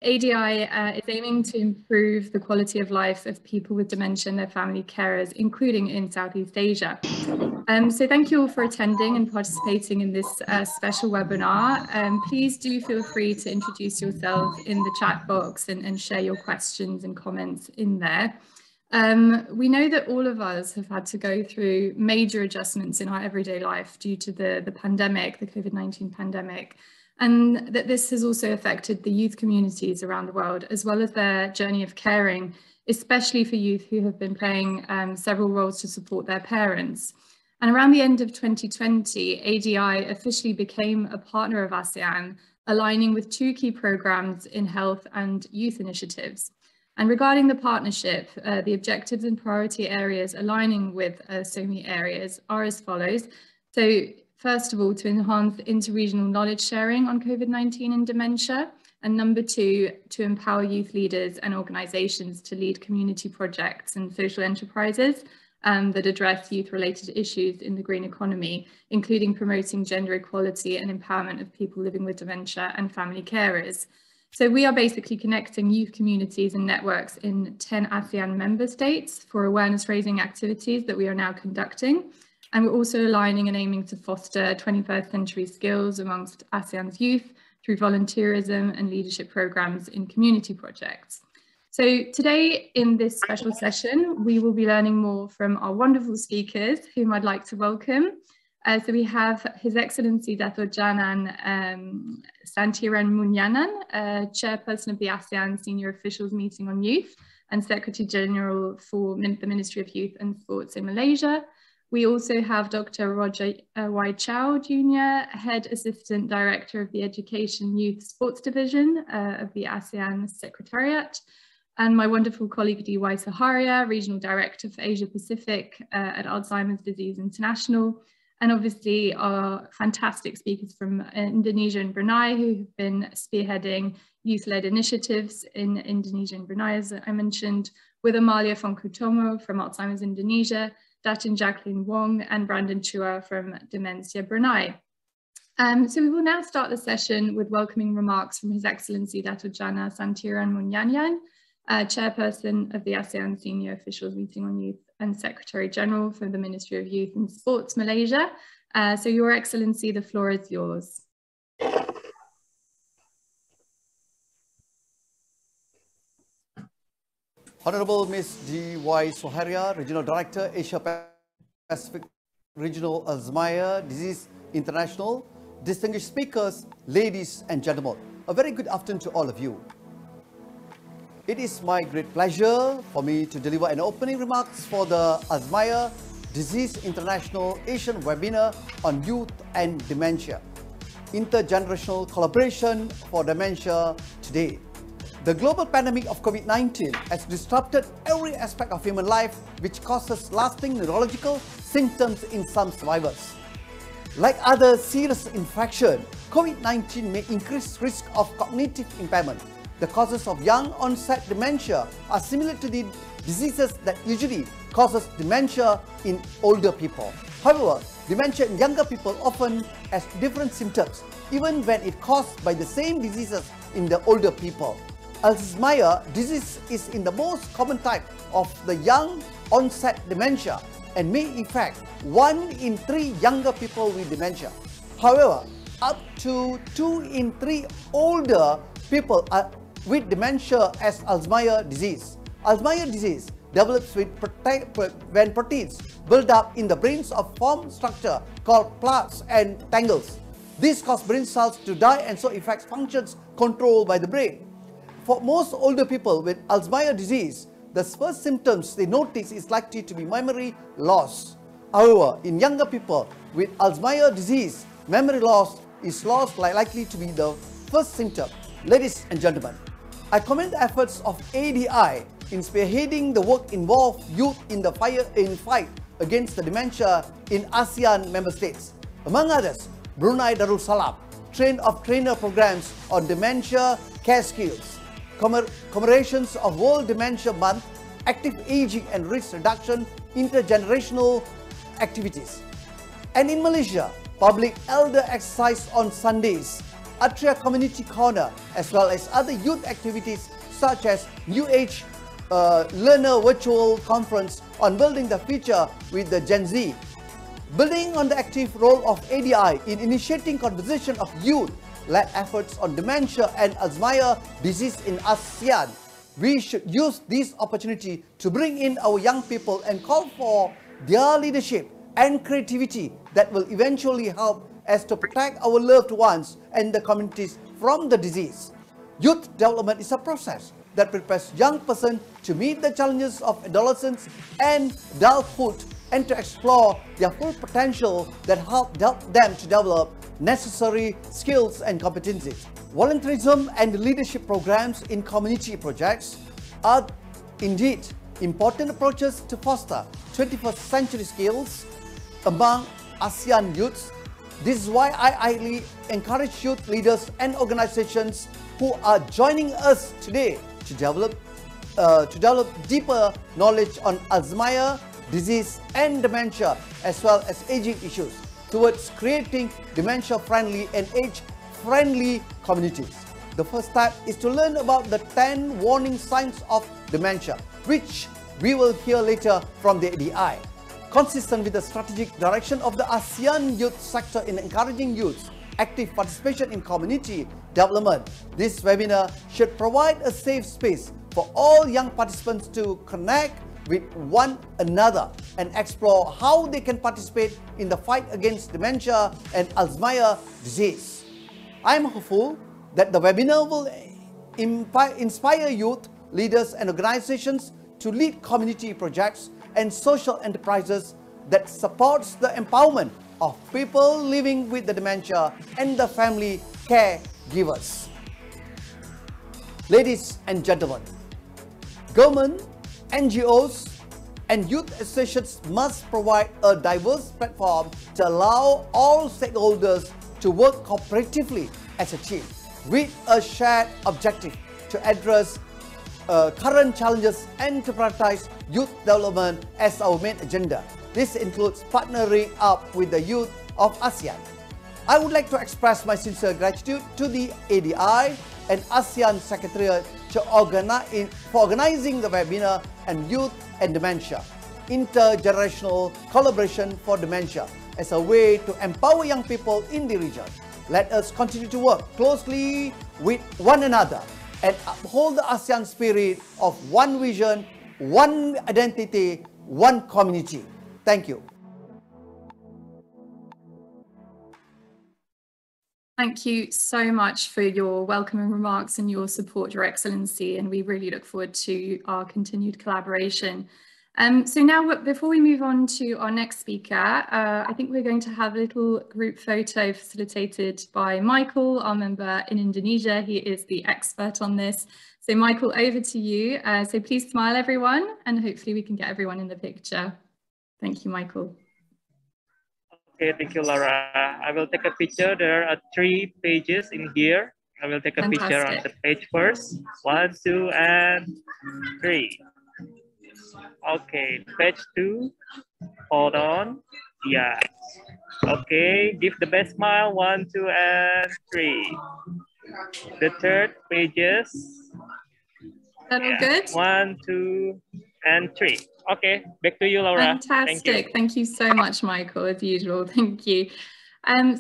ADI is aiming to improve the quality of life of people with dementia and their family carers, including in Southeast Asia. So thank you all for attending and participating in this special webinar. Please do feel free to introduce yourselves in the chat box and share your questions and comments in there. We know that all of us have had to go through major adjustments in our everyday life due to the pandemic, the COVID-19 pandemic, and that this has also affected the youth communities around the world, as well as their journey of caring, especially for youth who have been playing several roles to support their parents. And around the end of 2020, ADI officially became a partner of ASEAN, aligning with 2 key programs in health and youth initiatives. And regarding the partnership, the objectives and priority areas aligning with SOMI areas are as follows. So first of all, to enhance interregional knowledge sharing on COVID-19 and dementia. And number 2, to empower youth leaders and organizations to lead community projects and social enterprises that address youth-related issues in the green economy, including promoting gender equality and empowerment of people living with dementia and family carers. So we are basically connecting youth communities and networks in 10 ASEAN member states for awareness-raising activities that we are now conducting. And we're also aligning and aiming to foster 21st century skills amongst ASEAN's youth through volunteerism and leadership programs in community projects. So today in this special session, we will be learning more from our wonderful speakers, whom I'd like to welcome. So we have His Excellency Dato' Janan Santiran Munyanan, Chairperson of the ASEAN Senior Officials Meeting on Youth and Secretary General for the Ministry of Youth and Sports in Malaysia. We also have Dr. Roger Chow Jr, Head Assistant Director of the Education Youth Sports Division of the ASEAN Secretariat, and my wonderful colleague D.Y. Saharia, Regional Director for Asia Pacific at Alzheimer's Disease International, and obviously our fantastic speakers from Indonesia and Brunei who have been spearheading youth-led initiatives in Indonesia and Brunei, as I mentioned, with Amalia Fonkutomo from Alzheimer's Indonesia, Datin Jacqueline Wong and Brandon Chua from Dementia Brunei. So we will now start the session with welcoming remarks from His Excellency Dato' Jana Santiran Munyanyan, Chairperson of the ASEAN Senior Officials Meeting on Youth and Secretary General for the Ministry of Youth and Sports Malaysia. So Your Excellency, the floor is yours. Honorable Ms. D.Y. Soharia, Regional Director, Asia Pacific Regional Alzheimer's Disease International, distinguished speakers, ladies and gentlemen, a very good afternoon to all of you. It is my great pleasure for me to deliver an opening remarks for the Alzheimer's Disease International Asian Webinar on Youth and Dementia, Intergenerational Collaboration for Dementia Today. The global pandemic of COVID-19 has disrupted every aspect of human life, which causes lasting neurological symptoms in some survivors. Like other serious infections, COVID-19 may increase risk of cognitive impairment. The causes of young onset dementia are similar to the diseases that usually causes dementia in older people. However, dementia in younger people often has different symptoms, even when it caused by the same diseases in the older people. Alzheimer's disease is in the most common type of the young onset dementia and may affect 1 in 3 younger people with dementia. However, up to 2 in 3 older people are with dementia as Alzheimer's disease. Alzheimer's disease develops when proteins build up in the brains of form structure called plaques and tangles. This causes brain cells to die and so affects functions controlled by the brain. For most older people with Alzheimer's disease, the first symptoms they notice is likely to be memory loss. However, in younger people with Alzheimer's disease, memory loss is likely to be the first symptom. Ladies and gentlemen, I commend the efforts of ADI in spearheading the work involved youth in the fight against the dementia in ASEAN member states. Among others, Brunei Darussalam trainer programs on dementia care skills, commemorations of World Dementia Month, active aging and risk reduction, intergenerational activities. And in Malaysia, public elder exercise on Sundays Atria Community Corner, as well as other youth activities such as New Age Learner Virtual Conference on Building the Future with the Gen Z. Building on the active role of ADI in initiating conversation of youth-led efforts on dementia and Alzheimer's disease in ASEAN, we should use this opportunity to bring in our young people and call for their leadership and creativity that will eventually help us to protect our loved ones and the communities from the disease. Youth development is a process that prepares young person to meet the challenges of adolescence and adulthood and to explore their full potential that help them to develop necessary skills and competencies. Volunteerism and leadership programs in community projects are indeed important approaches to foster 21st century skills among ASEAN youths. This is why I highly encourage youth leaders and organizations who are joining us today to develop deeper knowledge on Alzheimer's disease and dementia, as well as aging issues, towards creating dementia-friendly and age-friendly communities. The first step is to learn about the 10 warning signs of dementia, which we will hear later from the ADI. Consistent with the strategic direction of the ASEAN youth sector in encouraging youth's active participation in community development, this webinar should provide a safe space for all young participants to connect with one another and explore how they can participate in the fight against dementia and Alzheimer's disease. I am hopeful that the webinar will inspire youth leaders and organizations to lead community projects and social enterprises that supports the empowerment of people living with the dementia and the family caregivers. Ladies and gentlemen, government, NGOs, and youth associations must provide a diverse platform to allow all stakeholders to work cooperatively as a team with a shared objective to address current challenges and to prioritize youth development as our main agenda. This includes partnering up with the Youth of Asean. I would like to express my sincere gratitude to the ADI and ASEAN Secretariat for organizing the webinar and Youth and Dementia, Intergenerational Collaboration for Dementia, as a way to empower young people in the region. Let us continue to work closely with one another and uphold the ASEAN spirit of one vision, one identity, one community. Thank you. Thank you so much for your welcoming remarks and your support, Your Excellency, and we really look forward to our continued collaboration. So now, before we move on to our next speaker, I think we're going to have a little group photo facilitated by Michael, our member in Indonesia. He is the expert on this. So Michael, over to you. So please smile, everyone, and hopefully we can get everyone in the picture. Thank you, Michael. Okay, thank you, Laura. I will take a picture. There are 3 pages in here. I will take a picture on the page first. 1, 2, and 3. Okay, page 2. Hold on. Yeah. Okay, give the best smile. 1, 2, and 3. The third pages. That all good? 1, 2, and 3. Okay, back to you, Laura. Fantastic. Thank you so much, Michael, as usual. Thank you.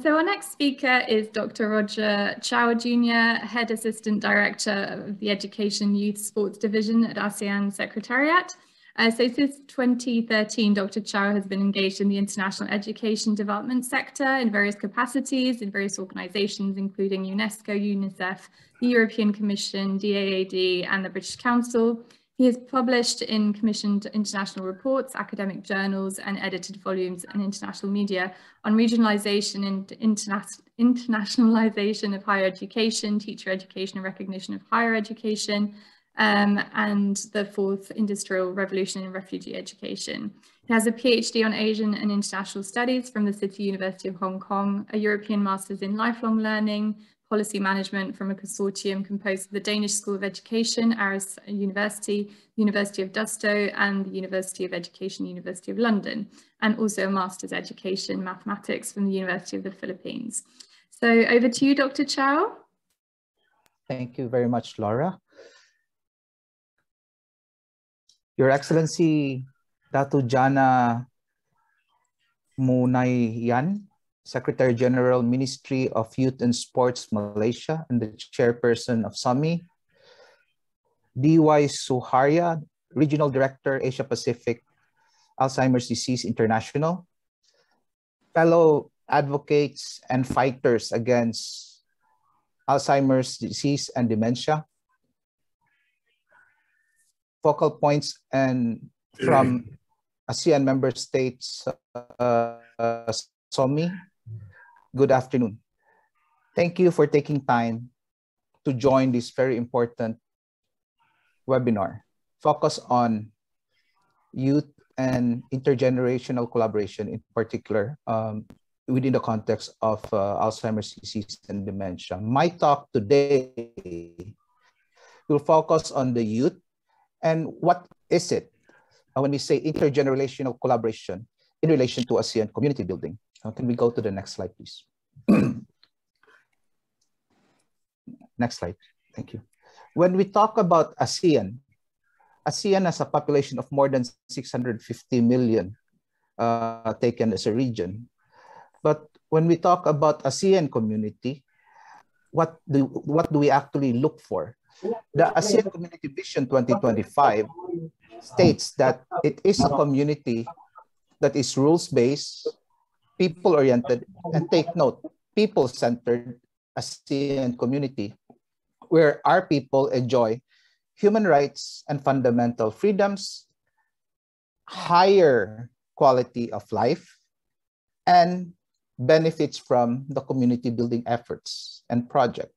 So our next speaker is Dr. Roger Chow Jr., Head Assistant Director of the Education Youth Sports Division at ASEAN Secretariat. So since 2013, Dr. Chow has been engaged in the international education development sector in various capacities in various organisations, including UNESCO, UNICEF, the European Commission, DAAD, and the British Council. He has published in commissioned international reports, academic journals, and edited volumes in international media on regionalisation and internationalisation of higher education, teacher education and recognition of higher education, and the fourth industrial revolution in refugee education. He has a PhD on Asian and international studies from the City University of Hong Kong, a European Masters in lifelong learning, policy management from a consortium composed of the Danish School of Education, Aarhus University, University of Dusseldorf, and the University of Education, University of London, and also a Master's Education Mathematics from the University of the Philippines. So over to you, Dr. Chow. Thank you very much, Laura. Your Excellency, Datu Jana Munayan, Secretary General, Ministry of Youth and Sports, Malaysia, and the Chairperson of SAMI. D.Y. Suharya, Regional Director, Asia Pacific, Alzheimer's Disease International. Fellow advocates and fighters against Alzheimer's disease and dementia. Focal points and from ASEAN member states, SOMI. Good afternoon. Thank you for taking time to join this very important webinar focused on youth and intergenerational collaboration, in particular, within the context of Alzheimer's disease and dementia. My talk today will focus on the youth and what is it when we say intergenerational collaboration in relation to ASEAN community building. Can we go to the next slide, please? Next slide, thank you. When we talk about ASEAN, ASEAN has a population of more than 650 million taken as a region. But when we talk about ASEAN community, what do we actually look for? The ASEAN Community Vision 2025 states that it is a community that is rules-based, people-oriented, and take note, people-centered ASEAN community, where our people enjoy human rights and fundamental freedoms, higher quality of life, and benefits from the community building efforts and project,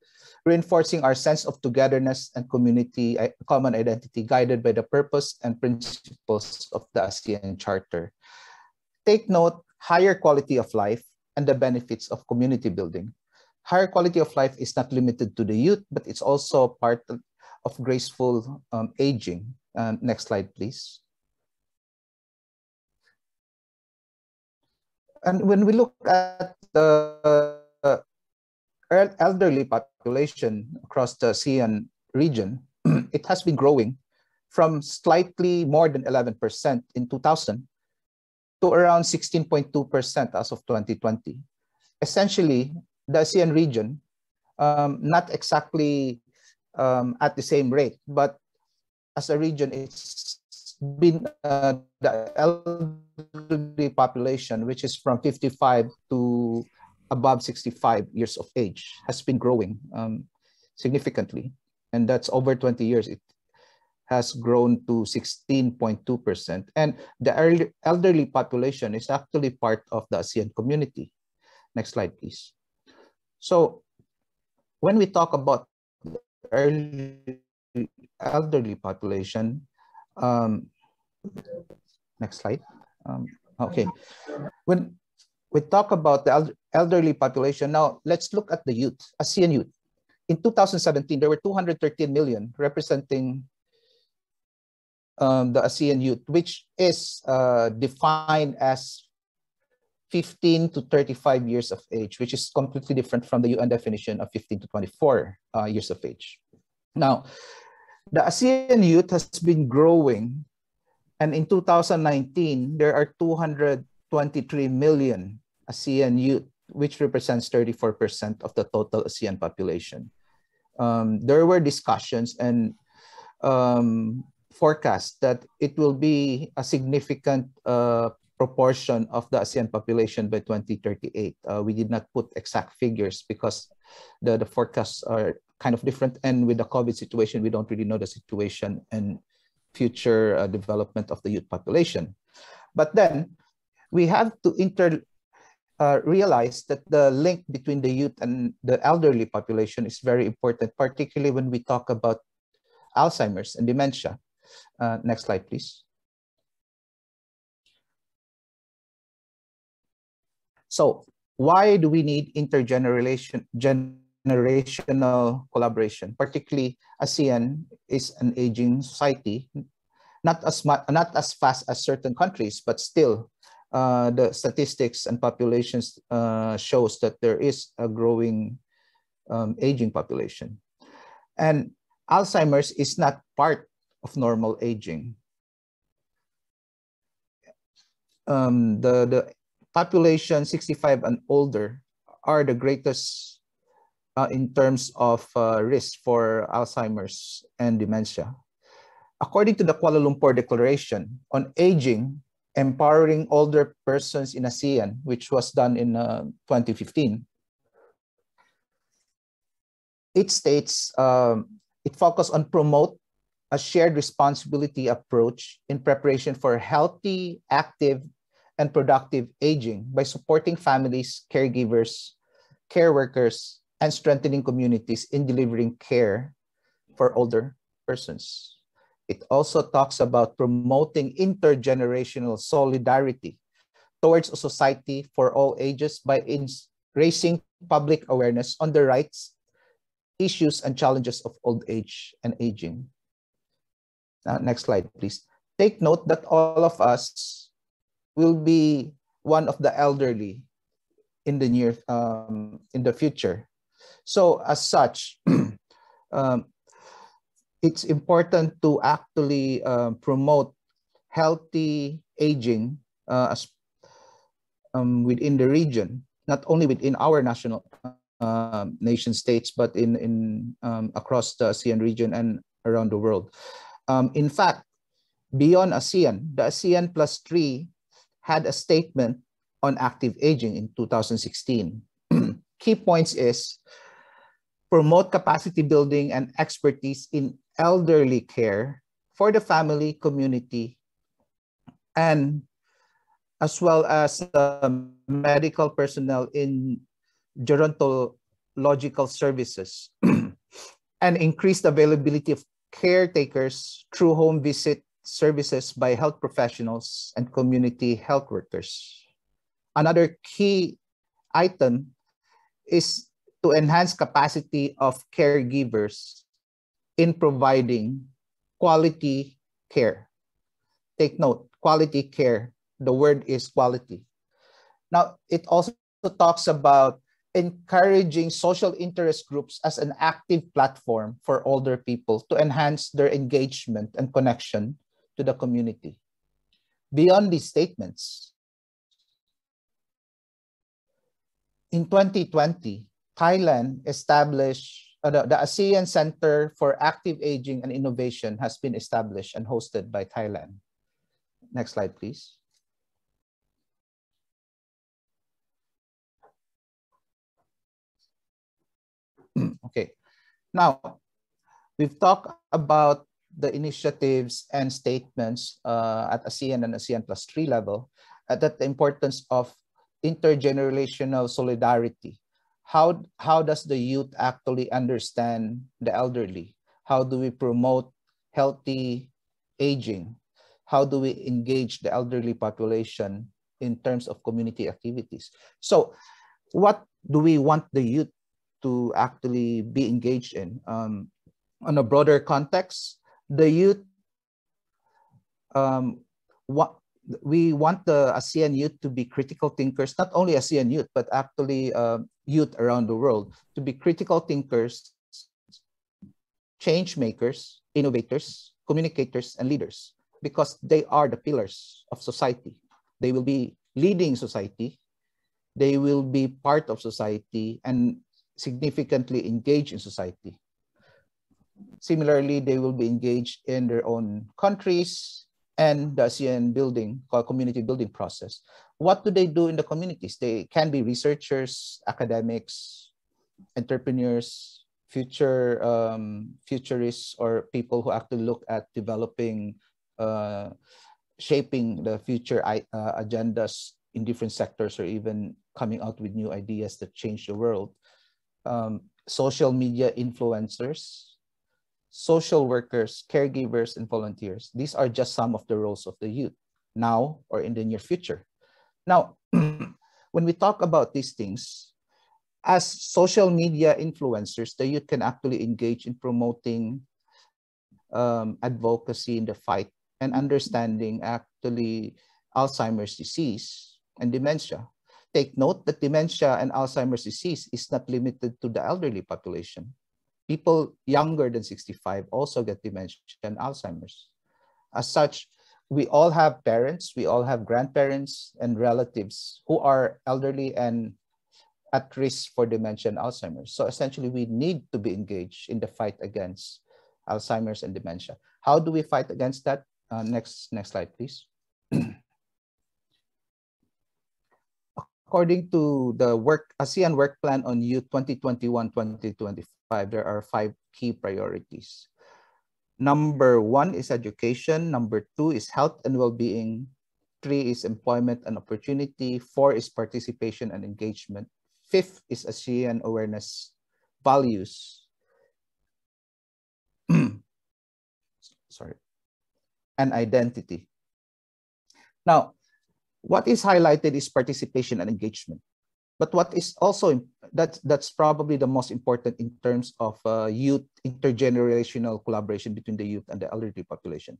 reinforcing our sense of togetherness and community common identity guided by the purpose and principles of the ASEAN Charter. Take note, higher quality of life and the benefits of community building. Higher quality of life is not limited to the youth, but it's also part of graceful aging. Next slide, please. And when we look at the elderly population across the ASEAN region, it has been growing from slightly more than 11% in 2000 to around 16.2% as of 2020. Essentially, the ASEAN region, not exactly at the same rate, but as a region, it's been the elderly population, which is from 55 to above 65 years of age, has been growing significantly. And that's over 20 years. It has grown to 16.2%. And the elderly population is actually part of the ASEAN community. Next slide, please. So when we talk about the elderly population, next slide. Okay. When we talk about the elderly population, now let's look at the youth, ASEAN youth. In 2017, there were 213 million representing the ASEAN youth, which is defined as 15 to 35 years of age, which is completely different from the UN definition of 15 to 24 years of age. Now, the ASEAN youth has been growing, and in 2019, there are 223 million ASEAN youth, which represents 34% of the total ASEAN population. There were discussions and forecasts that it will be a significant proportion of the ASEAN population by 2038. We did not put exact figures because the forecasts are kind of different, and with the COVID situation, we don't really know the situation and future development of the youth population. But then we have to realize that the link between the youth and the elderly population is very important, particularly when we talk about Alzheimer's and dementia. Next slide, please. So why do we need intergenerational collaboration? Particularly, ASEAN is an aging society, not as fast as certain countries, but still the statistics and populations shows that there is a growing aging population. And Alzheimer's is not part of normal aging. The population 65 and older are the greatest in terms of risk for Alzheimer's and dementia. According to the Kuala Lumpur Declaration on Aging, Empowering Older Persons in ASEAN, which was done in 2015, it states it focused on promote a shared responsibility approach in preparation for healthy, active, and productive aging by supporting families, caregivers, care workers, and strengthening communities in delivering care for older persons. It also talks about promoting intergenerational solidarity towards a society for all ages by raising public awareness on the rights, issues, and challenges of old age and aging. Next slide, please. Take note that all of us will be one of the elderly in the future. So as such, it's important to actually promote healthy aging within the region, not only within our nation states, but in across the ASEAN region and around the world. In fact, beyond ASEAN, the ASEAN +3 had a statement on active aging in 2016. Key points is promote capacity building and expertise in elderly care for the family, community, and as well as medical personnel in gerontological services and increased availability of caretakers through home visit services by health professionals and community health workers. Another key item is to enhance capacity of caregivers in providing quality care. Take note, quality care, the word is quality. Now, it also talks about encouraging social interest groups as an active platform for older people to enhance their engagement and connection to the community. Beyond these statements, in 2020, Thailand established the ASEAN Center for Active Aging and Innovation has been established and hosted by Thailand. Next slide, please. Okay, now we've talked about the initiatives and statements at ASEAN and ASEAN +3 level, that the importance of intergenerational solidarity. How does the youth actually understand the elderly? How do we promote healthy aging? How do we engage the elderly population in terms of community activities? So what do we want the youth to actually be engaged in? On a broader context, the youth, we want the ASEAN youth to be critical thinkers, not only ASEAN youth, but actually youth around the world, to be critical thinkers, change makers, innovators, communicators, and leaders, because they are the pillars of society. They will be leading society. They will be part of society and significantly engage in society. Similarly, they will be engaged in their own countries and the ASEAN community building process. What do they do in the communities? They can be researchers, academics, entrepreneurs, futurists, or people who actually look at developing, shaping the future agendas in different sectors, or even coming out with new ideas that change the world. Social media influencers, social workers, caregivers, and volunteers. These are just some of the roles of the youth now or in the near future. Now, when we talk about these things, as social media influencers, the youth can actually engage in promoting advocacy in the fight and understanding actually Alzheimer's disease and dementia. Take note that dementia and Alzheimer's disease is not limited to the elderly population. People younger than 65 also get dementia and Alzheimer's. As such, we all have parents, we all have grandparents and relatives who are elderly and at risk for dementia and Alzheimer's. So essentially, we need to be engaged in the fight against Alzheimer's and dementia. How do we fight against that? Next slide, please. According to the ASEAN Work Plan on Youth 2021-2025, there are 5 key priorities. Number 1 is education. Number 2 is health and well-being. 3 is employment and opportunity. 4 is participation and engagement. 5th is ASEAN awareness values. Sorry. And identity. Now, what is highlighted is participation and engagement. But what is also, that's probably the most important in terms of youth intergenerational collaboration between the youth and the elderly population.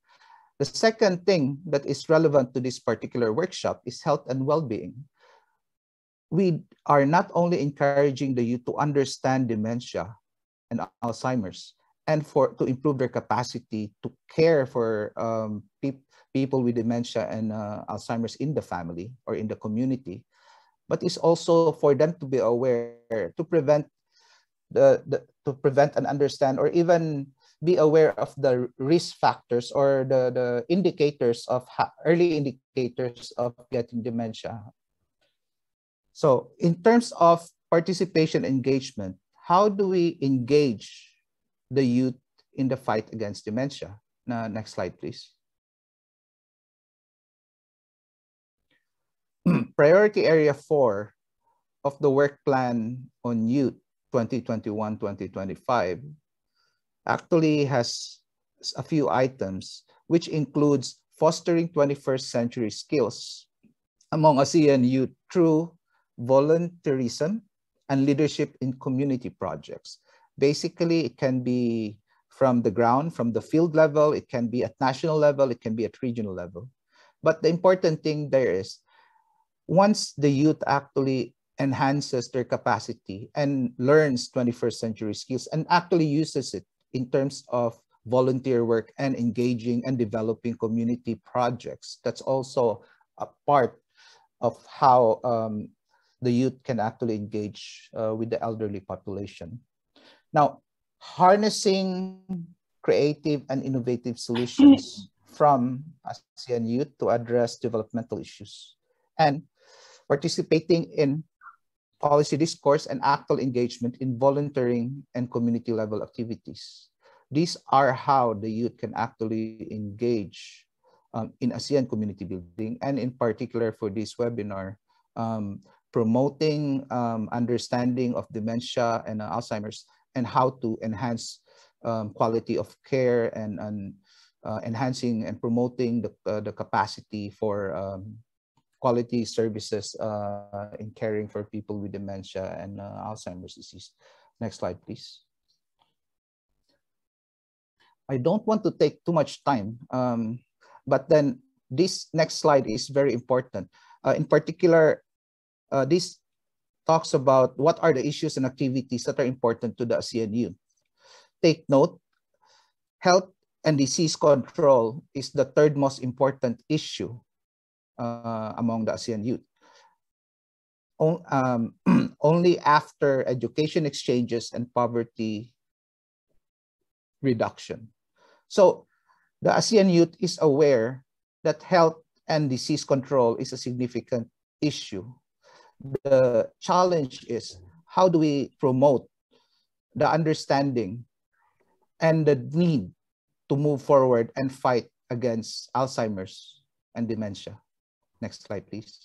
The second thing that is relevant to this particular workshop is health and well-being. We are not only encouraging the youth to understand dementia and Alzheimer's and to improve their capacity to care for people with dementia and Alzheimer's in the family or in the community, but it's also for them to be aware, to prevent and understand, or even be aware of the risk factors or the indicators of early indicators of getting dementia. So in terms of participation engagement, how do we engage the youth in the fight against dementia? Next slide, please. Priority area 4 of the work plan on youth 2021-2025 actually has a few items, which includes fostering 21st century skills among ASEAN youth through volunteerism and leadership in community projects. Basically, it can be from the ground, from the field level, it can be at national level, it can be at regional level. But the important thing there is, once the youth actually enhances their capacity and learns 21st century skills and actually uses it in terms of volunteer work and engaging and developing community projects, that's also a part of how the youth can actually engage with the elderly population. Now, harnessing creative and innovative solutions from ASEAN youth to address developmental issues, and participating in policy discourse and actual engagement in volunteering and community level activities. These are how the youth can actually engage in ASEAN community building, and in particular for this webinar, promoting understanding of dementia and Alzheimer's and how to enhance quality of care and enhancing and promoting the capacity for quality services in caring for people with dementia and Alzheimer's disease. Next slide, please. I don't want to take too much time, but then this next slide is very important. In particular, this talks about what are the issues and activities that are important to the ASEAN youth. Take note, health and disease control is the third most important issue among the ASEAN youth. Only after education exchanges and poverty reduction. So the ASEAN youth is aware that health and disease control is a significant issue. The challenge is, how do we promote the understanding and the need to move forward and fight against Alzheimer's and dementia? Next slide, please.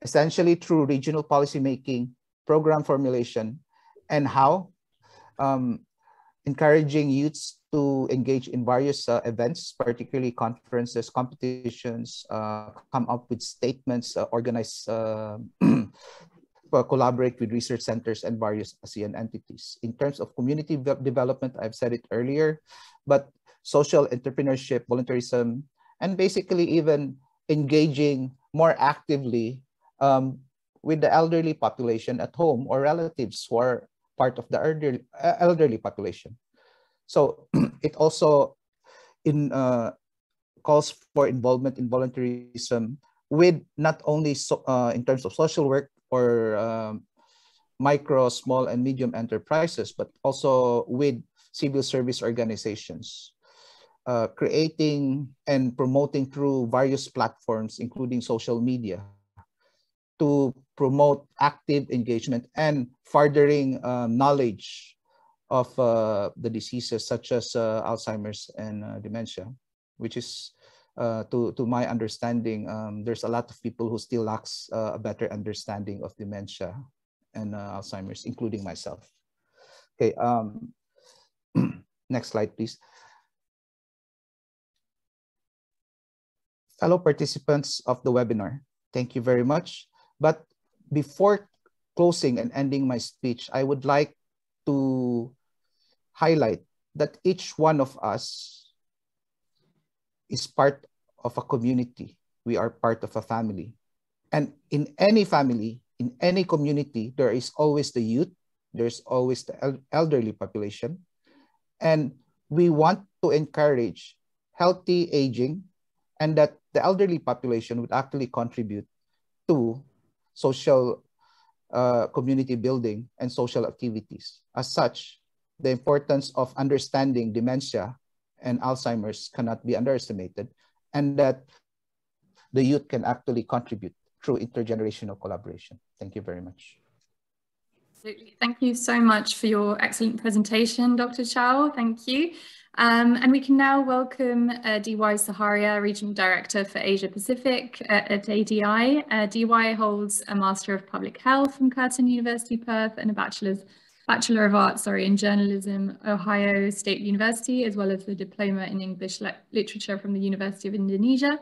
Essentially through regional policymaking, program formulation, and how encouraging youths to engage in various events, particularly conferences, competitions, come up with statements, organize collaborate with research centers and various ASEAN entities. In terms of community development, I've said it earlier, but social entrepreneurship, volunteerism, and basically even engaging more actively with the elderly population at home or relatives who are part of the elderly population. So it also calls for involvement in volunteerism with not only in terms of social work or micro, small, and medium enterprises, but also with civil service organizations, creating and promoting through various platforms, including social media, to promote active engagement and furthering knowledge of the diseases such as Alzheimer's and dementia, which is, to my understanding, there's a lot of people who still lacks a better understanding of dementia and Alzheimer's, including myself. Okay, next slide, please. Fellow participants of the webinar, thank you very much. But before closing and ending my speech, I would like to highlight that each one of us is part of a community. We are part of a family. And in any family, in any community, there is always the youth, there's always the elderly population. And we want to encourage healthy aging, and that the elderly population would actually contribute to social community building and social activities. As such, the importance of understanding dementia and Alzheimer's cannot be underestimated, and that the youth can actually contribute through intergenerational collaboration. Thank you very much. Absolutely. Thank you so much for your excellent presentation, Dr. Chow. Thank you. And we can now welcome DY Saharia, Regional Director for Asia Pacific at ADI. DY holds a Master of Public Health from Curtin University, Perth, and a Bachelor of Arts, in Journalism, Ohio State University, as well as the Diploma in English Literature from the University of Indonesia.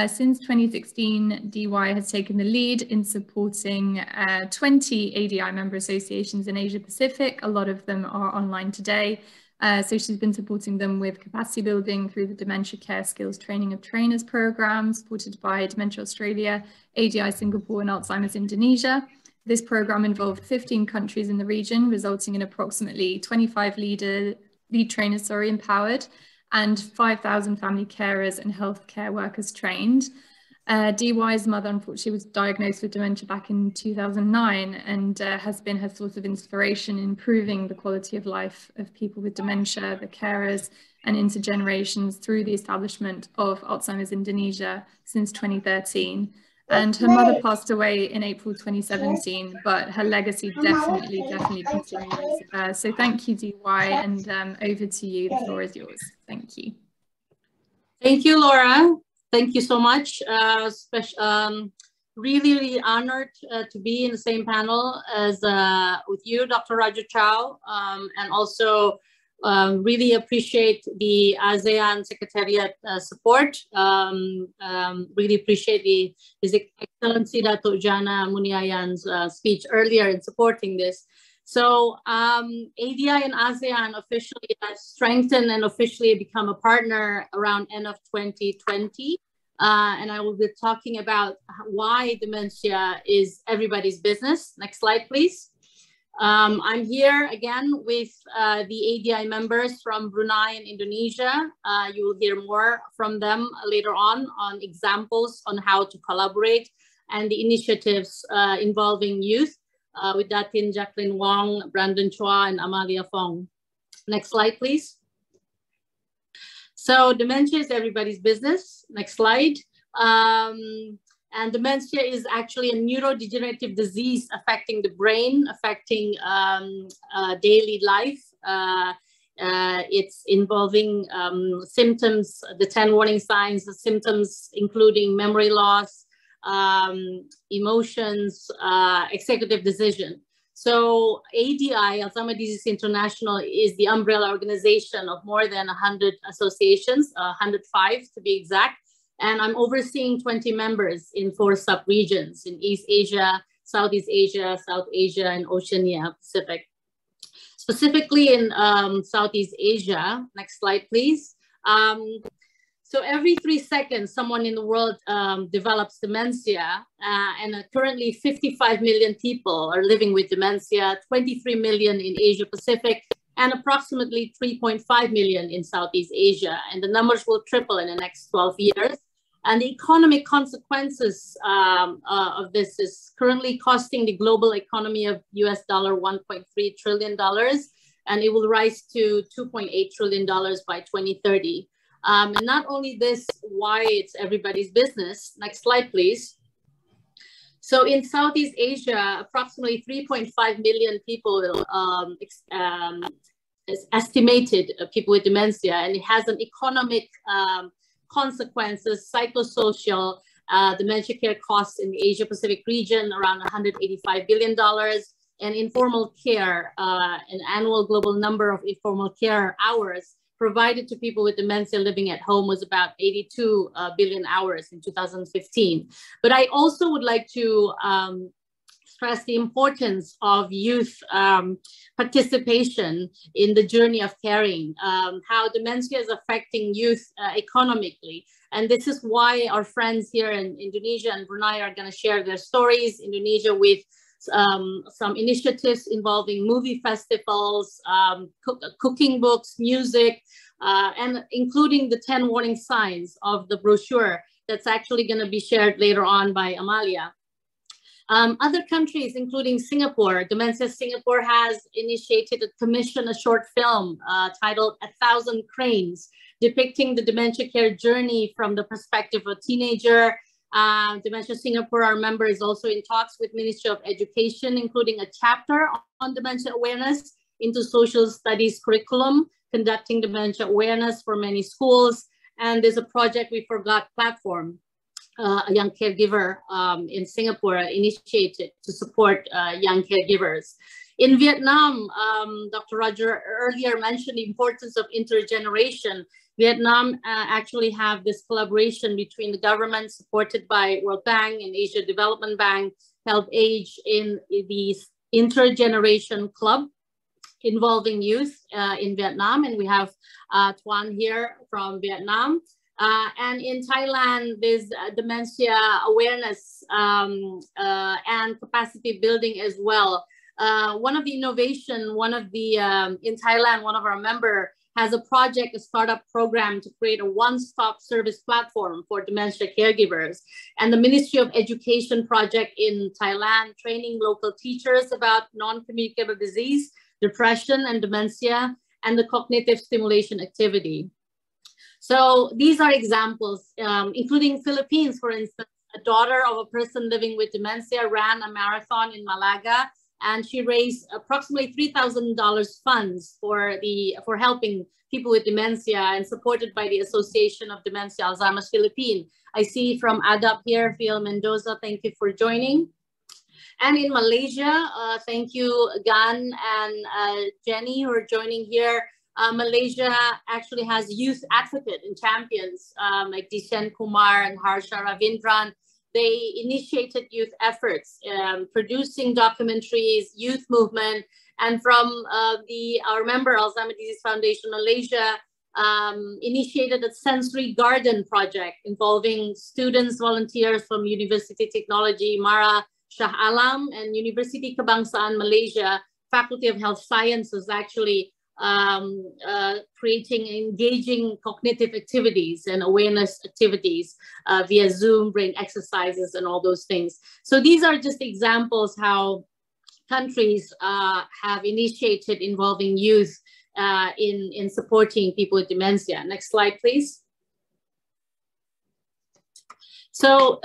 Since 2016, DY has taken the lead in supporting 20 ADI member associations in Asia Pacific. A lot of them are online today. So she's been supporting them with capacity building through the Dementia Care Skills Training of Trainers program, supported by Dementia Australia, ADI Singapore, and Alzheimer's Indonesia. This program involved 15 countries in the region, resulting in approximately 25 lead trainers empowered, and 5,000 family carers and healthcare workers trained. DY's mother, unfortunately, was diagnosed with dementia back in 2009 and has been her source of inspiration in improving the quality of life of people with dementia, the carers, and intergenerations through the establishment of Alzheimer's Indonesia since 2013. And her mother passed away in April 2017, but her legacy definitely continues. So thank you, DY, and over to you. The floor is yours. Thank you. Thank you, Laura. Thank you so much. Really honored to be in the same panel as with you, Dr. Roger Chow, and also really appreciate the ASEAN Secretariat support. Really appreciate His Excellency Dato' Jana Muniayan's speech earlier in supporting this. So ADI and ASEAN officially strengthened and officially become a partner around end of 2020. And I will be talking about why dementia is everybody's business. Next slide, please. I'm here again with the ADI members from Brunei and Indonesia. You will hear more from them later on examples on how to collaborate and the initiatives involving youth with Datin Jacqueline Wong, Brandon Chua, and Amalia Fong. Next slide, please. So dementia is everybody's business. Next slide. And dementia is actually a neurodegenerative disease affecting the brain, affecting daily life. It's involving symptoms, the 10 warning signs, the symptoms including memory loss, emotions, executive decision. So ADI, Alzheimer's Disease International, is the umbrella organization of more than 100 associations, 105 to be exact. And I'm overseeing 20 members in 4 sub-regions in East Asia, Southeast Asia, South Asia, and Oceania Pacific. Specifically in Southeast Asia, next slide, please. So every 3 seconds, someone in the world develops dementia, and currently 55 million people are living with dementia, 23 million in Asia Pacific, and approximately 3.5 million in Southeast Asia. And the numbers will triple in the next 12 years. And the economic consequences of this is currently costing the global economy of US $1.3 trillion, and it will rise to $2.8 trillion by 2030. And not only this, why it's everybody's business. Next slide, please. So in Southeast Asia, approximately 3.5 million people is estimated people with dementia, and it has an economic consequences, psychosocial, dementia care costs in the Asia Pacific region around $185 billion, and informal care, an annual global number of informal care hours provided to people with dementia living at home was about 82 billion hours in 2015. But I also would like to stress the importance of youth participation in the journey of caring, how dementia is affecting youth economically. And this is why our friends here in Indonesia and Brunei are going to share their stories. Indonesia with some initiatives involving movie festivals, cooking books, music, and including the 10 warning signs of the brochure that's actually going to be shared later on by Amalia. Other countries, including Singapore, Dementia Singapore has initiated and commissioned a short film titled 1,000 Cranes, depicting the dementia care journey from the perspective of a teenager. Dementia Singapore, our member, is also in talks with Ministry of Education, including a chapter on dementia awareness into social studies curriculum, conducting dementia awareness for many schools. And there's a Project We Forgot platform, a young caregiver in Singapore initiated to support young caregivers. In Vietnam, Dr. Roger earlier mentioned the importance of intergeneration. Vietnam actually have this collaboration between the government supported by World Bank and Asia Development Bank, Help Age, in the intergeneration club involving youth in Vietnam. And we have Tuan here from Vietnam. And in Thailand, there's dementia awareness and capacity building as well. One of the innovation, in Thailand, one of our member has a project, a startup program to create a one-stop service platform for dementia caregivers. And the Ministry of Education project in Thailand, training local teachers about non-communicable disease, depression and dementia, and the cognitive stimulation activity. So these are examples, including Philippines, for instance. A daughter of a person living with dementia ran a marathon in Malaga, and she raised approximately $3,000 funds for helping people with dementia, and supported by the Association of Dementia Alzheimer's Philippines. I see from ADAP here, Phil Mendoza, thank you for joining. And in Malaysia, thank you, Gan and Jenny, who are joining here. Malaysia actually has youth advocate and champions like Dishen Kumar and Harsha Ravindran. They initiated youth efforts, producing documentaries, youth movement, and from our member, Alzheimer's Disease Foundation Malaysia, initiated a sensory garden project involving students, volunteers from University Technology Mara Shah Alam and University Kebangsaan Malaysia, Faculty of Health Sciences, actually creating engaging cognitive activities and awareness activities via Zoom, brain exercises, and all those things. So these are just examples how countries have initiated involving youth in supporting people with dementia. Next slide, please. So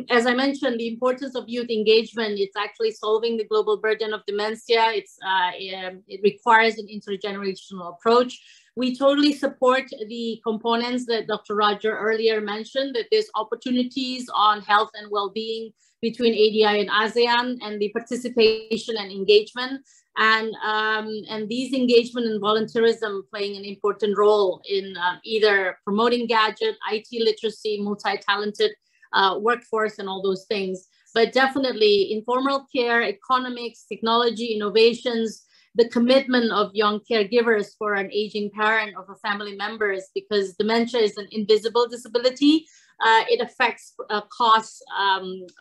as I mentioned, the importance of youth engagement, it's actually solving the global burden of dementia. It requires an intergenerational approach. We totally support the components that Dr. Roger earlier mentioned, that there's opportunities on health and well-being between ADI and ASEAN, and the participation and engagement. And these engagement and volunteerism playing an important role in either promoting gadget, IT literacy, multi-talented workforce, and all those things. but definitely informal care, economics, technology, innovations, the commitment of young caregivers for an aging parent or for family members, because dementia is an invisible disability. It affects costs,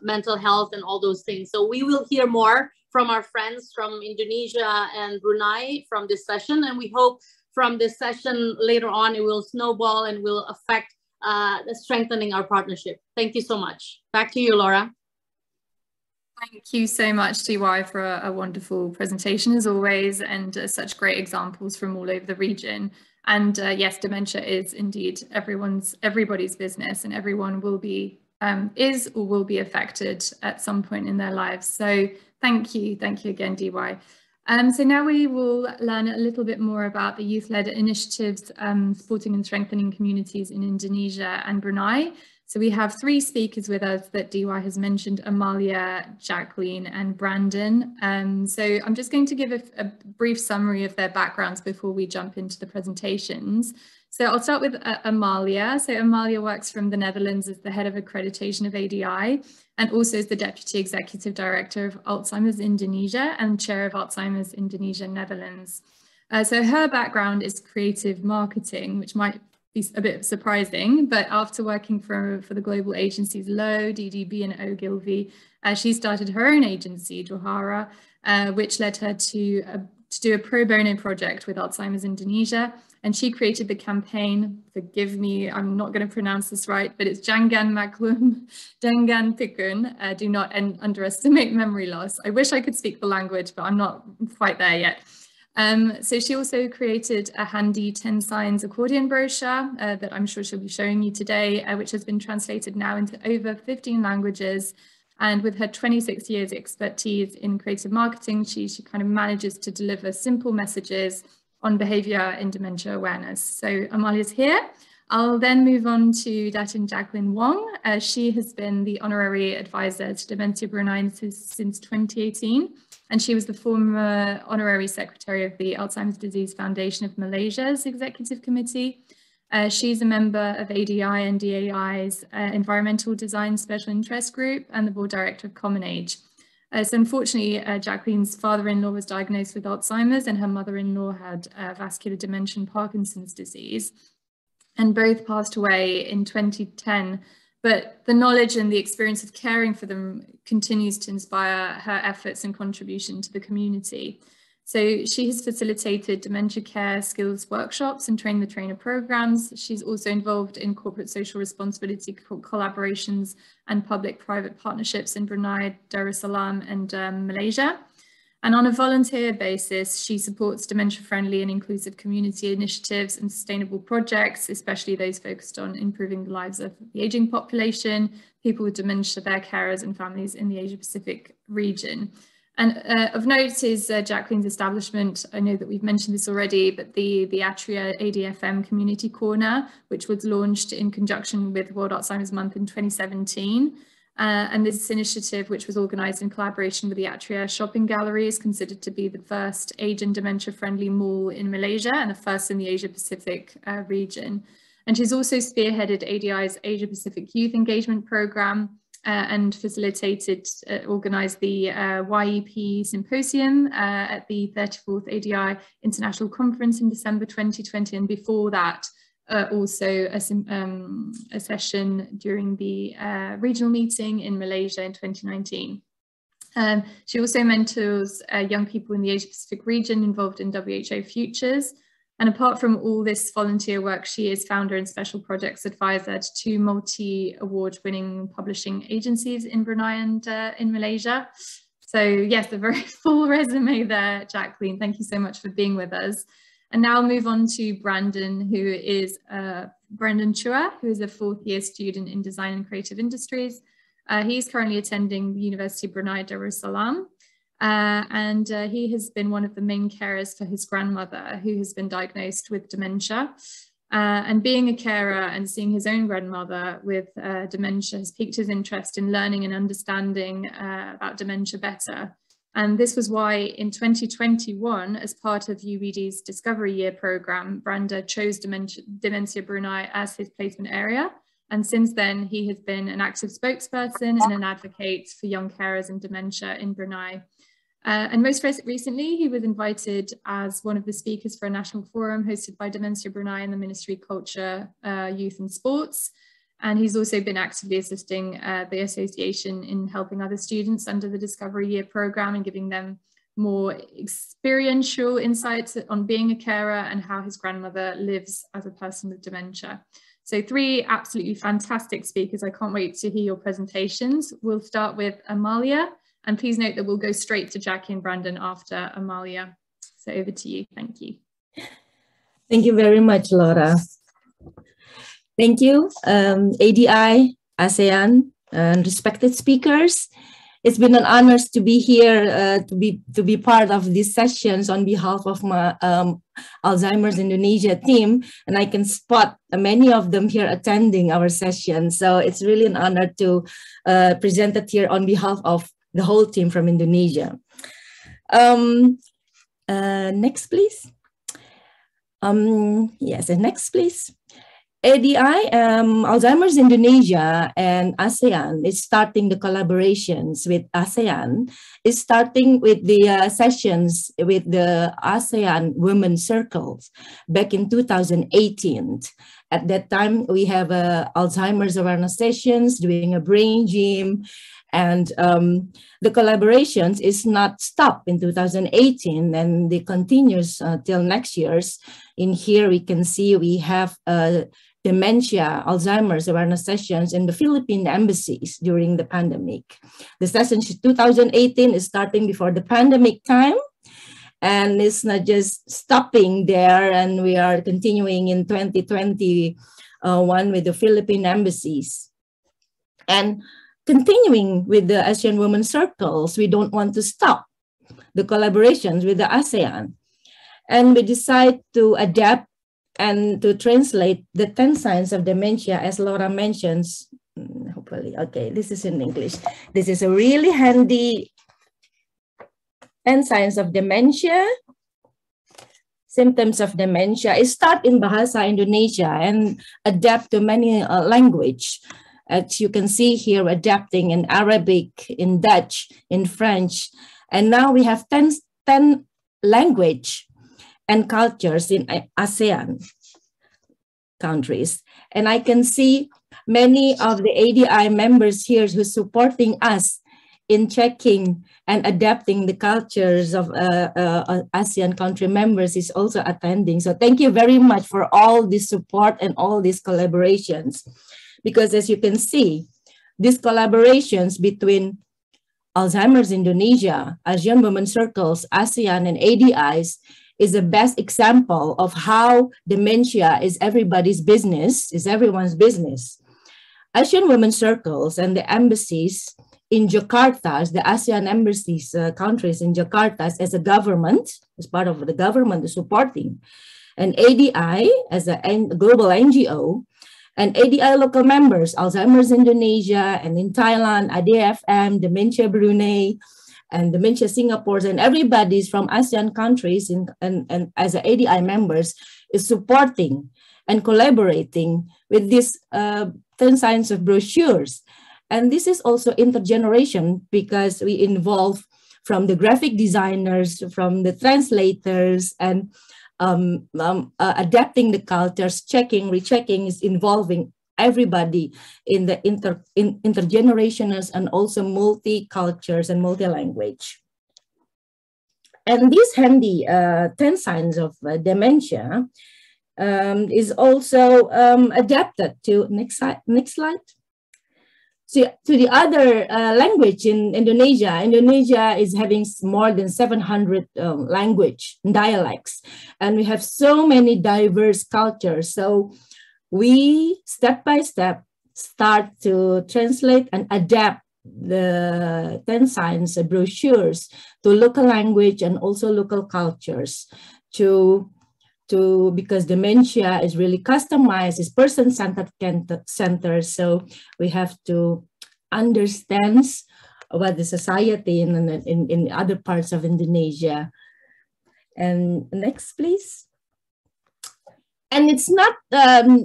mental health, and all those things. So we will hear more from our friends from Indonesia and Brunei from this session. And we hope from this session later on, it will snowball and will affect strengthening our partnership. Thank you so much. Back to you, Laura. Thank you so much, DY, for a wonderful presentation as always, and such great examples from all over the region. And yes, dementia is indeed everybody's business, and everyone will be is or will be affected at some point in their lives. So thank you again, DY. So now we will learn a little bit more about the youth-led initiatives supporting and strengthening communities in Indonesia and Brunei. So we have three speakers with us that DY has mentioned: Amalia, Jacqueline, and Brandon. So I'm just going to give a brief summary of their backgrounds before we jump into the presentations. So I'll start with Amalia. So Amalia works from the Netherlands as the head of accreditation of ADI, and also as the Deputy Executive Director of Alzheimer's Indonesia and Chair of Alzheimer's Indonesia Netherlands. So her background is creative marketing, which might be a bit surprising, but after working for the global agencies Lowe, DDB, and Ogilvy, she started her own agency, Johara, which led her to do a pro bono project with Alzheimer's Indonesia. And she created the campaign, forgive me, I'm not going to pronounce this right, but it's Jangan Maklum, Jangan Pikun, do not underestimate memory loss. I wish I could speak the language, but I'm not quite there yet. So she also created a handy 10 signs accordion brochure that I'm sure she'll be showing you today, which has been translated now into over 15 languages. And with her 26 years expertise in creative marketing, she kind of manages to deliver simple messages on behavior in dementia awareness. So Amalia's here. I'll then move on to Datin Jacqueline Wong. She has been the honorary advisor to Dementia Brunei since 2018. And she was the former honorary secretary of the Alzheimer's Disease Foundation of Malaysia's executive committee. She's a member of ADI and DAI's Environmental Design Special Interest Group and the board director of Common Age. So unfortunately, Jacqueline's father-in-law was diagnosed with Alzheimer's and her mother-in-law had vascular dementia and Parkinson's disease. And both passed away in 2010. But the knowledge and the experience of caring for them continues to inspire her efforts and contribution to the community. So she has facilitated dementia care skills workshops and train the trainer programs. She's also involved in corporate social responsibility collaborations and public-private partnerships in Brunei, Darussalam, and Malaysia. And on a volunteer basis, she supports dementia-friendly and inclusive community initiatives and sustainable projects, especially those focused on improving the lives of the aging population, people with dementia, their carers, and families in the Asia-Pacific region. And of note is Jacqueline's establishment. I know that we've mentioned this already, but the Atria ADFM Community Corner, which was launched in conjunction with World Alzheimer's Month in 2017. And this initiative, which was organised in collaboration with the Atria Shopping Gallery, is considered to be the first age and dementia-friendly mall in Malaysia and the first in the Asia-Pacific region. And she's also spearheaded ADI's Asia-Pacific Youth Engagement Programme, and facilitated, organised the YEP Symposium at the 34th ADI International Conference in December 2020, and before that also a session during the regional meeting in Malaysia in 2019. She also mentors young people in the Asia-Pacific region involved in WHO Futures. And apart from all this volunteer work, she is founder and special projects advisor to 2 multi-award winning publishing agencies in Brunei and in Malaysia. So yes, a very full resume there, Jacqueline. Thank you so much for being with us. And now I'll move on to Brandon, who is Brandon Chua, who is a 4th year student in design and creative industries. He's currently attending the University of Brunei Darussalam. And he has been one of the main carers for his grandmother, who has been diagnosed with dementia. And being a carer and seeing his own grandmother with dementia has piqued his interest in learning and understanding about dementia better. And this was why in 2021, as part of UBD's Discovery Year programme, Branda chose Dementia Brunei as his placement area. And since then, he has been an active spokesperson and an advocate for young carers and dementia in Brunei. And most recently, he was invited as one of the speakers for a national forum hosted by Dementia Brunei and the Ministry of Culture, Youth and Sports. And he's also been actively assisting the association in helping other students under the Discovery Year program and giving them more experiential insights on being a carer and how his grandmother lives as a person with dementia. So 3 absolutely fantastic speakers. I can't wait to hear your presentations. We'll start with Amalia, and please note that we'll go straight to Jackie and Brandon after Amalia. So over to you, thank you. Thank you very much, Laura. Thank you, ADI, ASEAN, and respected speakers. It's been an honor to be here, to be part of these sessions on behalf of my Alzheimer's Indonesia team, and I can spot many of them here attending our session. So it's really an honor to present it here on behalf of the whole team from Indonesia. Next, please. Yes, and next, please. ADI, Alzheimer's Indonesia and ASEAN is starting the collaborations with ASEAN, is starting with the sessions with the ASEAN Women Circles back in 2018. At that time, we have Alzheimer's awareness sessions, doing a brain gym, and the collaborations is not stopped in 2018, and it continues till next year's. In here, we can see we have dementia, Alzheimer's awareness sessions in the Philippine embassies during the pandemic. The session 2018 is starting before the pandemic time, and it's not just stopping there, and we are continuing in 2021 with the Philippine embassies. And continuing with the ASEAN Women Circles, we don't want to stop the collaborations with the ASEAN. And we decide to adapt and to translate the 10 signs of dementia, as Laura mentions. Hopefully, okay, this is in English. This is a really handy 10 signs of dementia, symptoms of dementia. It starts in Bahasa Indonesia and adapt to many language. As you can see here, adapting in Arabic, in Dutch, in French. And now we have 10 language and cultures in ASEAN countries. And I can see many of the ADI members here who are supporting us in checking and adapting the cultures of ASEAN country members is also attending. So thank you very much for all this support and all these collaborations. Because as you can see, these collaborations between Alzheimer's Indonesia, ASEAN Women Circles, ASEAN, and ADIs is the best example of how dementia is everybody's business, is everyone's business. ASEAN Women Circles and the embassies in Jakarta, the ASEAN embassies countries in Jakarta as a government, as part of the government is supporting, and ADI as a global NGO, and ADI local members, Alzheimer's Indonesia, and in Thailand, ADFM, Dementia Brunei, and Dementia Singapore, and everybody's from ASEAN countries and as ADI members is supporting and collaborating with these 10 signs of brochures. And this is also intergeneration because we involve from the graphic designers, from the translators, and adapting the cultures, checking, rechecking is involving everybody in the intergenerationals and also multi-cultures and multi-language. And this handy 10 signs of dementia is also adapted to, next slide. So to the other language in Indonesia. Indonesia is having more than 700 language dialects, and we have so many diverse cultures. So we step by step start to translate and adapt the 10 signs brochures to local language and also local cultures because dementia is really customized, is person-centered, so we have to understand what the society in other parts of Indonesia. And next, please. And it's not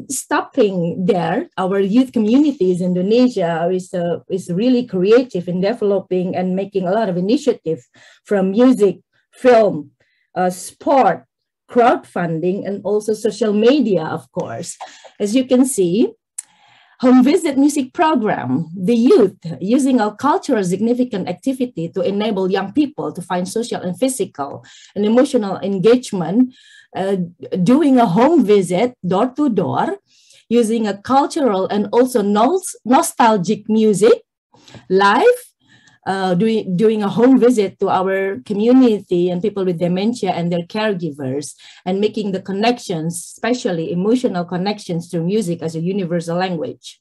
stopping there. Our youth communities in Indonesia is really creative in developing and making a lot of initiative from music, film, sport, crowdfunding, and also social media, of course. As you can see, home visit music program, the youth using a cultural significant activity to enable young people to find social and physical and emotional engagement, doing a home visit door to door, using a cultural and also nostalgic music live, doing a home visit to our community and people with dementia and their caregivers, and making the connections, especially emotional connections, through music as a universal language.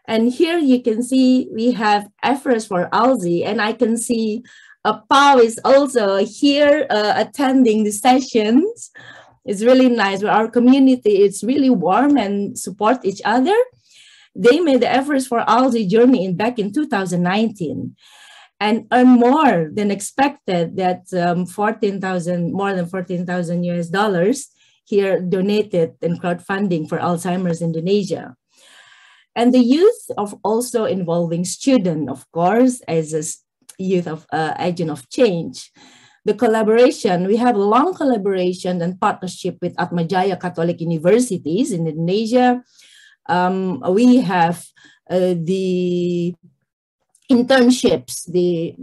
And here you can see we have efforts for ALSI, and I can see Pao is also here attending the sessions. It's really nice. Our community is really warm and support each other. They made the efforts for ALSI journey back in 2019 and earn more than expected. That more than 14,000 US dollars here donated in crowdfunding for Alzheimer's Indonesia. And the youth of also involving student, of course, as a youth of agent of change. The collaboration, we have a long collaboration and partnership with Atmajaya Catholic Universities in Indonesia. We have the internships, the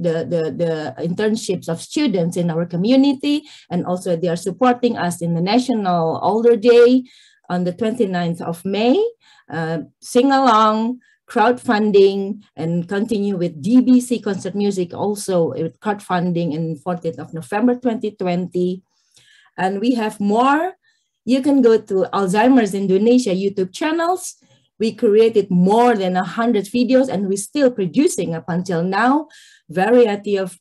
internships of students in our community, and also they are supporting us in the National Older Day on the 29th of May, sing along, crowdfunding, and continue with DBC concert music also with crowdfunding in 14th of November 2020. And we have more. You can go to Alzheimer's Indonesia YouTube channels. We created more than 100 videos, and we're still producing up until now variety of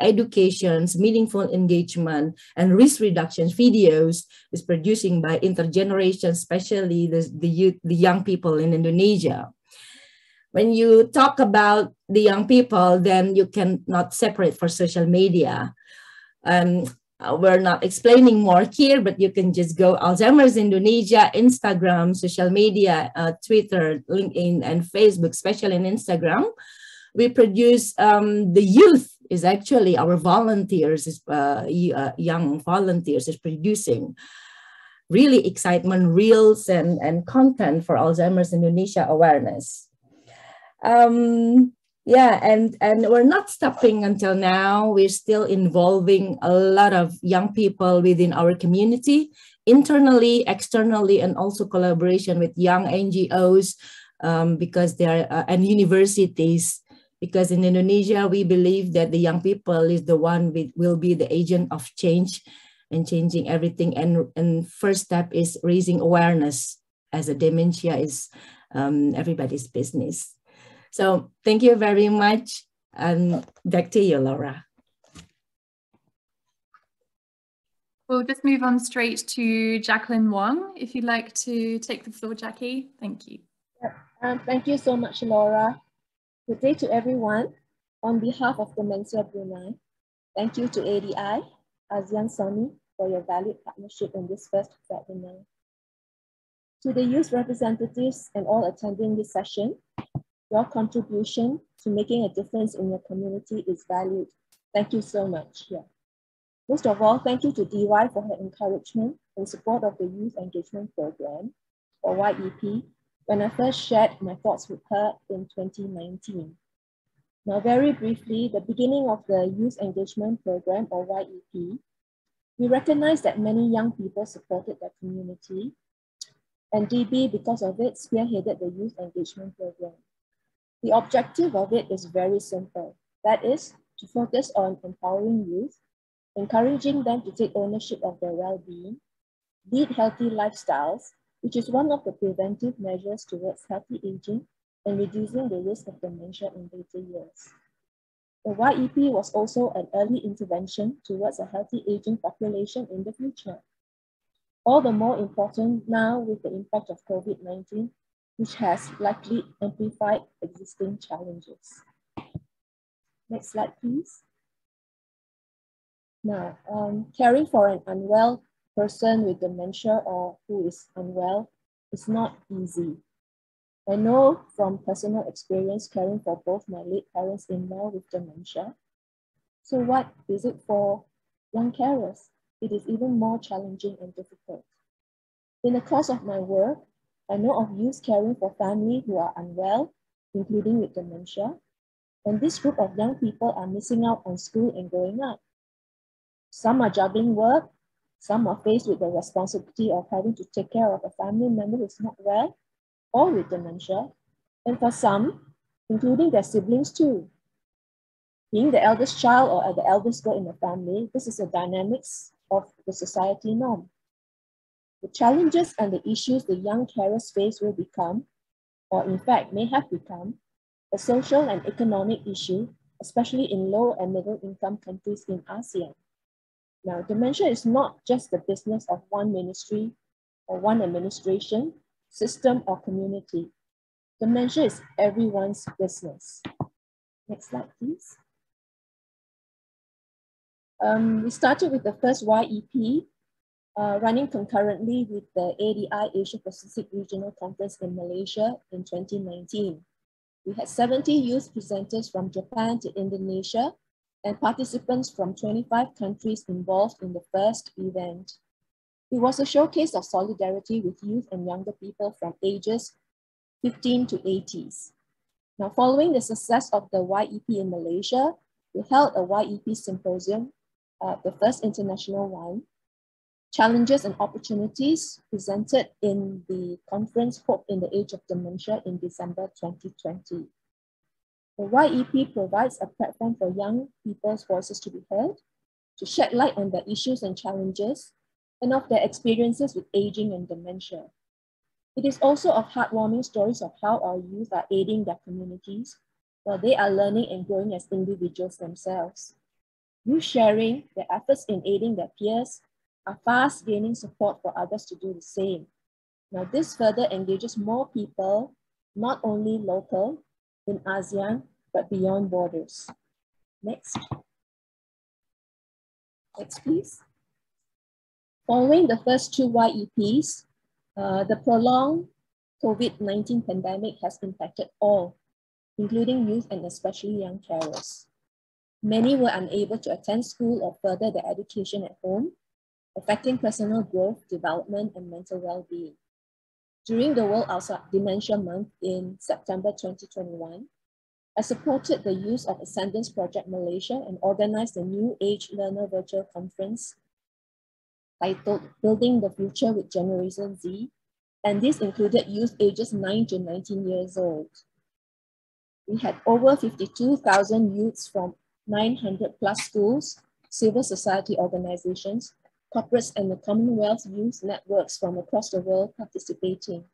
educations, meaningful engagement, and risk reduction videos is producing by intergeneration, especially the youth, the young people in Indonesia. When you talk about the young people, then you cannot separate for social media. We're not explaining more here, but you can just go Alzheimer's Indonesia, Instagram, social media, Twitter, LinkedIn, and Facebook, especially in Instagram. We produce, the youth is actually our volunteers, young volunteers is producing really excitement, reels, and content for Alzheimer's Indonesia awareness. Yeah, and we're not stopping until now. We're still involving a lot of young people within our community, internally, externally, and also collaboration with young NGOs because they are and universities. Because in Indonesia, we believe that the young people is the one will be the agent of change and changing everything. And first step is raising awareness, as a dementia is everybody's business. So thank you very much. And back to you, Laura. We'll just move on straight to Jacqueline Wong. If you'd like to take the floor, Jackie, thank you. Thank you so much, Laura. Good day to everyone. On behalf of Dementia Brunei, thank you to ADI, ASEAN SONI, for your valued partnership in this first webinar. To the youth representatives and all attending this session, your contribution to making a difference in your community is valued. Thank you so much. Yeah. Most of all, thank you to DY for her encouragement and support of the Youth Engagement Program, or YEP, when I first shared my thoughts with her in 2019. Now, very briefly, the beginning of the Youth Engagement Program, or YEP, we recognize that many young people supported their community, and DB, because of it, spearheaded the Youth Engagement Program. The objective of it is very simple. That is to focus on empowering youth, encouraging them to take ownership of their well-being, lead healthy lifestyles, which is one of the preventive measures towards healthy aging and reducing the risk of dementia in later years. The YEP was also an early intervention towards a healthy aging population in the future. All the more important now with the impact of COVID-19, which has likely amplified existing challenges. Next slide, please. Now, caring for an unwell person with dementia or who is unwell is not easy. I know from personal experience caring for both my late parents-in-law with dementia. So what is it for young carers? It is even more challenging and difficult. In the course of my work, I know of youth caring for families who are unwell, including with dementia, and this group of young people are missing out on school and growing up. Some are juggling work, some are faced with the responsibility of having to take care of a family member who is not well or with dementia, and for some, including their siblings too. Being the eldest child or the eldest girl in the family, this is the dynamics of the society norm. The challenges and the issues the young carers face will become, or in fact may have become, a social and economic issue, especially in low and middle income countries in ASEAN. Now, dementia is not just the business of one ministry or one administration, system, or community. Dementia is everyone's business. Next slide, please. We started with the first YEP, running concurrently with the ADI Asia Pacific Regional Conference in Malaysia in 2019. We had 70 youth presenters from Japan to Indonesia and participants from 25 countries involved in the first event. It was a showcase of solidarity with youth and younger people from ages 15 to 80s. Now, following the success of the YEP in Malaysia, we held a YEP symposium, the first international one, challenges and opportunities presented in the conference Hope in the Age of Dementia in December 2020. The YEP provides a platform for young people's voices to be heard, to shed light on their issues and challenges, and of their experiences with aging and dementia. It is also of heartwarming stories of how our youth are aiding their communities while they are learning and growing as individuals themselves. Youth sharing their efforts in aiding their peers are fast gaining support for others to do the same. Now, this further engages more people, not only local in ASEAN, but beyond borders. Next. Next, please. Following the first two YEPs, the prolonged COVID-19 pandemic has impacted all, including youth and especially young carers. Many were unable to attend school or further their education at home, affecting personal growth, development, and mental well-being. During the World Dementia Month in September 2021, I supported the Youth of Asean Project Malaysia and organized a New Age Learner virtual conference titled Building the Future with Generation Z, and this included youth ages 9 to 19 years old. We had over 52,000 youths from 900 plus schools, civil society organizations, corporates, and the Commonwealth youth networks from across the world participating.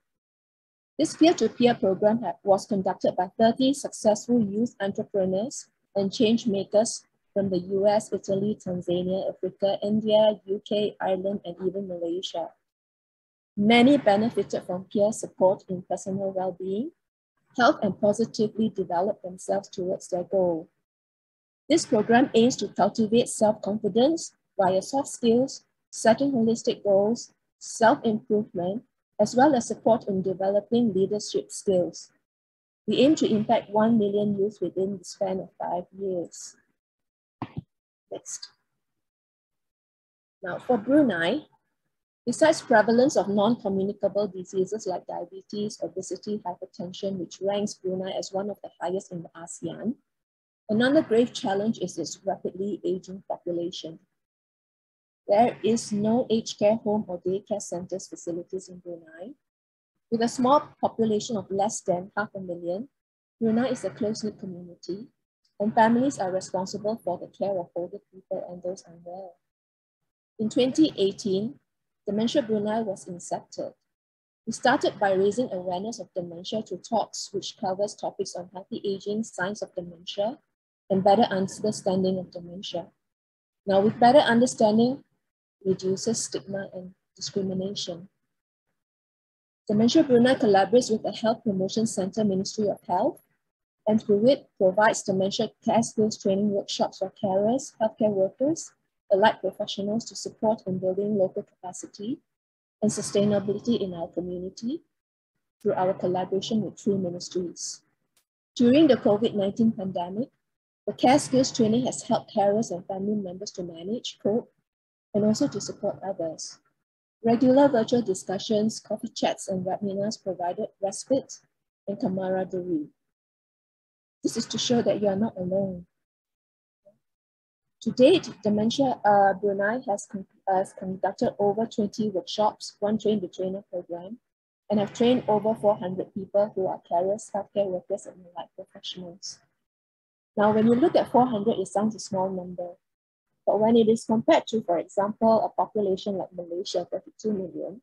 This peer-to-peer program was conducted by 30 successful youth entrepreneurs and change makers from the US, Italy, Tanzania, Africa, India, UK, Ireland, and even Malaysia. Many benefited from peer support in personal well-being, helped and positively developed themselves towards their goal. This program aims to cultivate self-confidence via soft skills, setting holistic goals, self-improvement, as well as support in developing leadership skills. We aim to impact 1 million youth within the span of 5 years. Next. Now for Brunei, besides prevalence of non-communicable diseases like diabetes, obesity, hypertension, which ranks Brunei as one of the highest in the ASEAN, another grave challenge is its rapidly aging population. There is no aged care home or daycare centers facilities in Brunei. With a small population of less than 500,000, Brunei is a close-knit community, and families are responsible for the care of older people and those unwell. In 2018, Dementia Brunei was incepted. We started by raising awareness of dementia through talks which covers topics on healthy aging, signs of dementia, and better understanding of dementia. Now, with better understanding, reduces stigma and discrimination. Dementia Brunei collaborates with the Health Promotion Center, Ministry of Health, and through it provides dementia care skills training workshops for carers, healthcare workers, allied professionals to support in building local capacity and sustainability in our community through our collaboration with 3 ministries. During the COVID-19 pandemic, the care skills training has helped carers and family members to manage, cope, and also to support others. Regular virtual discussions, coffee chats, and webinars provided respite and camaraderie. This is to show that you are not alone. To date, Dementia Brunei has conducted over 20 workshops, 1 train the trainer program, and have trained over 400 people who are carers, healthcare workers, and allied professionals. Now, when you look at 400, it sounds a small number. But when it is compared to, for example, a population like Malaysia, 32 million,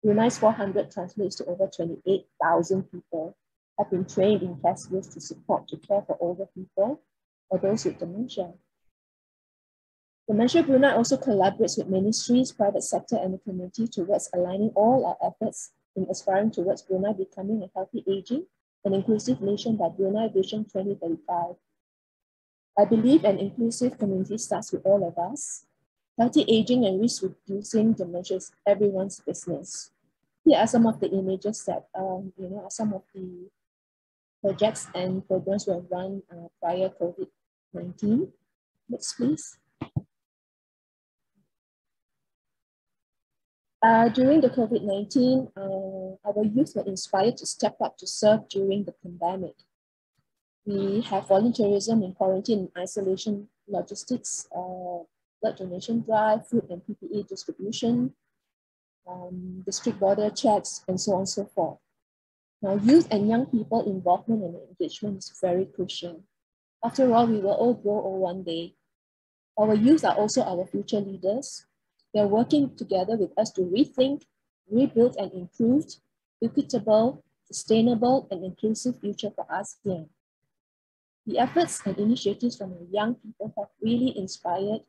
Brunei's 400 translates to over 28,000 people have been trained in care skills to support to care for older people or those with dementia. Dementia Brunei also collaborates with ministries, private sector, and the community towards aligning all our efforts in aspiring towards Brunei becoming a healthy aging and inclusive nation by Brunei Vision 2035. I believe an inclusive community starts with all of us. Healthy aging and risk reducing dementia is everyone's business. Here are some of the images that are some of the projects and programs we have run prior COVID-19. Next, please. During the COVID-19, our youth were inspired to step up to serve during the pandemic. We have volunteerism in quarantine and isolation logistics, blood donation drive, food and PPE distribution, district border checks, and so on and so forth. Now, youth and young people involvement and engagement is very crucial. After all, we will all grow old one day. Our youth are also our future leaders. They are working together with us to rethink, rebuild, and improve equitable, sustainable, and inclusive future for ASEAN. The efforts and initiatives from our young people have really inspired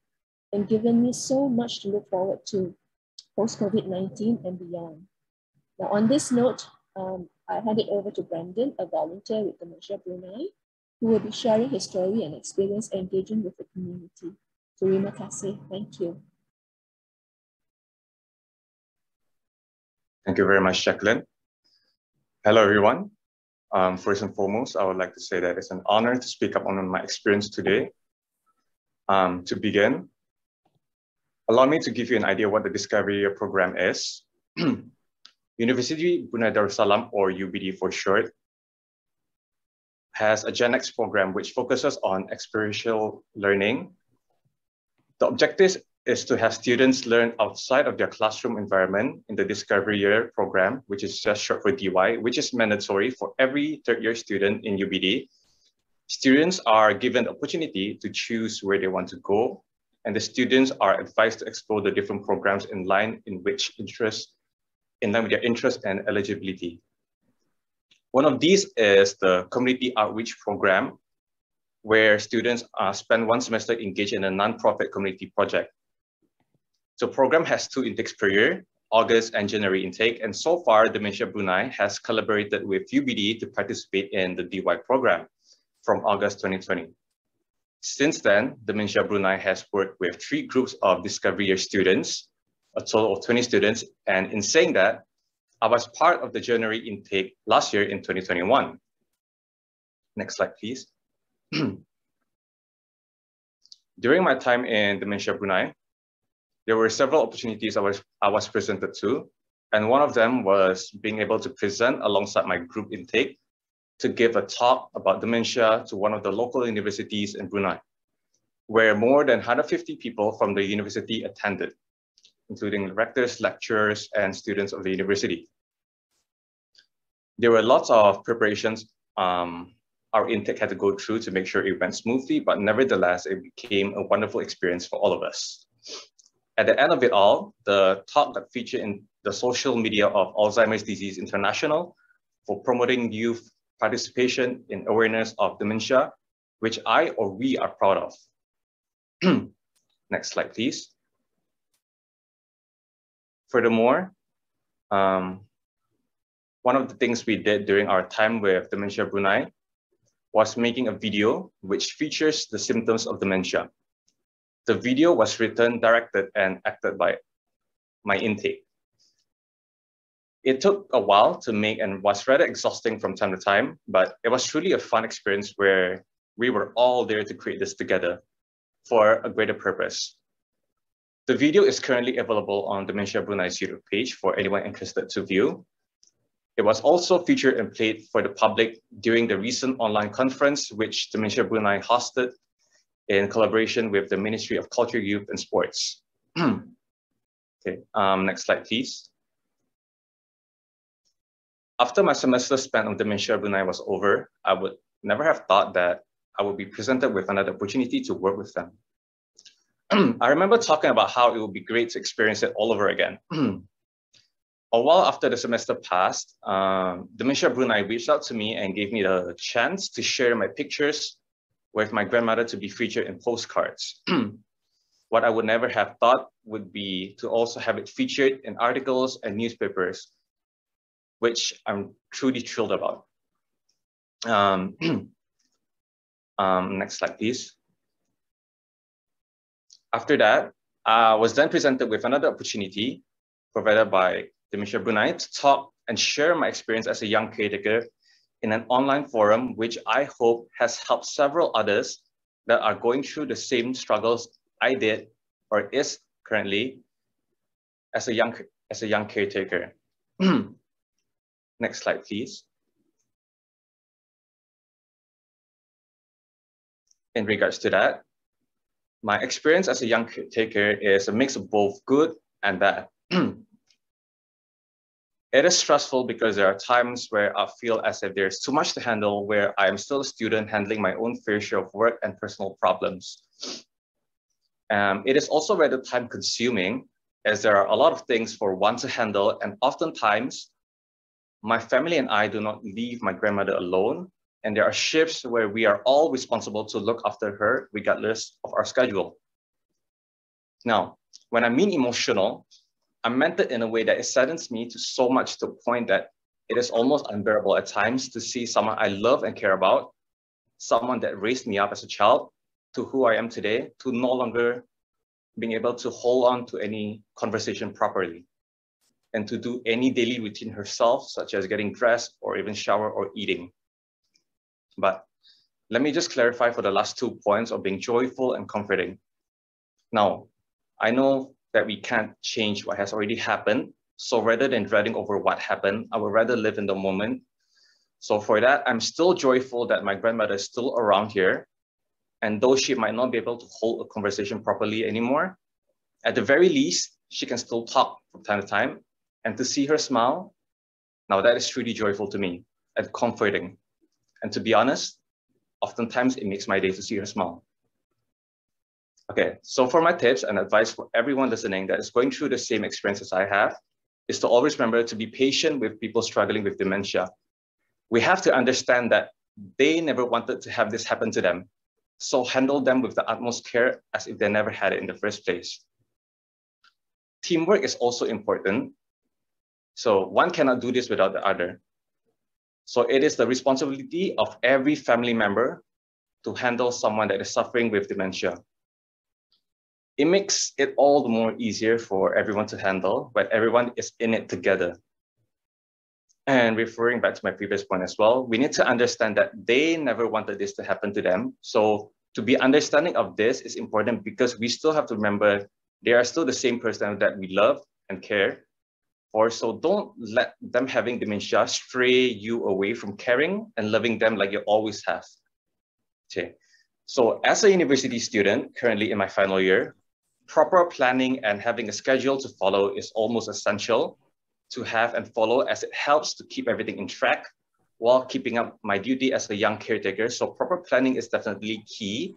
and given me so much to look forward to post-COVID-19 and beyond. Now, on this note, I hand it over to Brandon, a volunteer with Dementia Brunei, who will be sharing his story and experience engaging with the community. Terima kasih. Thank you. Thank you very much, Jacqueline. Hello, everyone. First and foremost, I would like to say that it's an honor to speak up on my experience today. To begin, allow me to give you an idea what the Discovery Year program is. University Brunei Darussalam, or UBD for short, has a Gen X program which focuses on experiential learning. The objective is to have students learn outside of their classroom environment in the Discovery Year program, which is just short for DY, which is mandatory for every third-year student in UBD. Students are given the opportunity to choose where they want to go, and the students are advised to explore the different programs in line with their interest and eligibility. One of these is the Community Outreach Program, where students spend 1 semester engaged in a non-profit community project. The program has 2 intakes per year, August and January intake, and so far, Dementia Brunei has collaborated with UBD to participate in the DY program from August 2020. Since then, Dementia Brunei has worked with 3 groups of Discovery Year students, a total of 20 students, and in saying that, I was part of the January intake last year in 2021. Next slide, please. During my time in Dementia Brunei, there were several opportunities I was presented to, and one of them was being able to present alongside my group intake to give a talk about dementia to one of the local universities in Brunei, where more than 150 people from the university attended, including rectors, lecturers, and students of the university. There were lots of preparations our intake had to go through to make sure it went smoothly, but nevertheless, it became a wonderful experience for all of us. At the end of it all, the talk that featured in the social media of Alzheimer's Disease International for promoting youth participation in awareness of dementia, which we are proud of. Next slide, please. Furthermore, one of the things we did during our time with Dementia Brunei was making a video which features the symptoms of dementia. The video was written, directed, and acted by my intake. It took a while to make and was rather exhausting from time to time, but it was truly a fun experience where we were all there to create this together for a greater purpose. The video is currently available on Dementia Brunei's YouTube page for anyone interested to view. It was also featured and played for the public during the recent online conference, which Dementia Brunei hosted in collaboration with the Ministry of Culture, Youth and Sports. Okay, next slide, please. After my semester spent on Dementia Brunei was over, I would never have thought that I would be presented with another opportunity to work with them. I remember talking about how it would be great to experience it all over again. A while after the semester passed, Dementia Brunei reached out to me and gave me the chance to share my pictures with my grandmother to be featured in postcards. What I would never have thought would be to also have it featured in articles and newspapers, which I'm truly thrilled about. Next slide, please. After that, I was then presented with another opportunity provided by Dementia Brunei to talk and share my experience as a young caretaker in an online forum, which I hope has helped several others that are going through the same struggles I did or is currently as a young caretaker. Next slide, please. In regards to that, my experience as a young caretaker is a mix of both good and bad. It is stressful because there are times where I feel as if there's too much to handle, where I am still a student handling my own fair share of work and personal problems. It is also rather time consuming as there are a lot of things for one to handle, and oftentimes my family and I do not leave my grandmother alone, and there are shifts where we are all responsible to look after her regardless of our schedule. Now, when I mean emotional, I meant it in a way that it saddens me to so much to the point that it is almost unbearable at times to see someone I love and care about, someone that raised me up as a child, to who I am today, to no longer being able to hold on to any conversation properly and to do any daily routine herself, such as getting dressed or even shower or eating. But let me just clarify for the last 2 points of being joyful and comforting. Now, I know that we can't change what has already happened. So rather than dreading over what happened, I would rather live in the moment. So for that, I'm still joyful that my grandmother is still around here. And though she might not be able to hold a conversation properly anymore, at the very least, she can still talk from time to time. And to see her smile, now that is truly joyful to me and comforting. And to be honest, oftentimes it makes my day to see her smile. Okay, so for my tips and advice for everyone listening that is going through the same experience as I have, is to always remember to be patient with people struggling with dementia. We have to understand that they never wanted to have this happen to them. So handle them with the utmost care as if they never had it in the first place. Teamwork is also important. So one cannot do this without the other. So it is the responsibility of every family member to handle someone that is suffering with dementia. It makes it all the more easier for everyone to handle, but everyone is in it together. And referring back to my previous point as well, we need to understand that they never wanted this to happen to them. So to be understanding of this is important because we still have to remember they are still the same person that we love and care for. So don't let them having dementia stray you away from caring and loving them like you always have. Okay. So as a university student, currently in my final year, proper planning and having a schedule to follow is almost essential to have and follow, as it helps to keep everything in track while keeping up my duty as a young caretaker. So proper planning is definitely key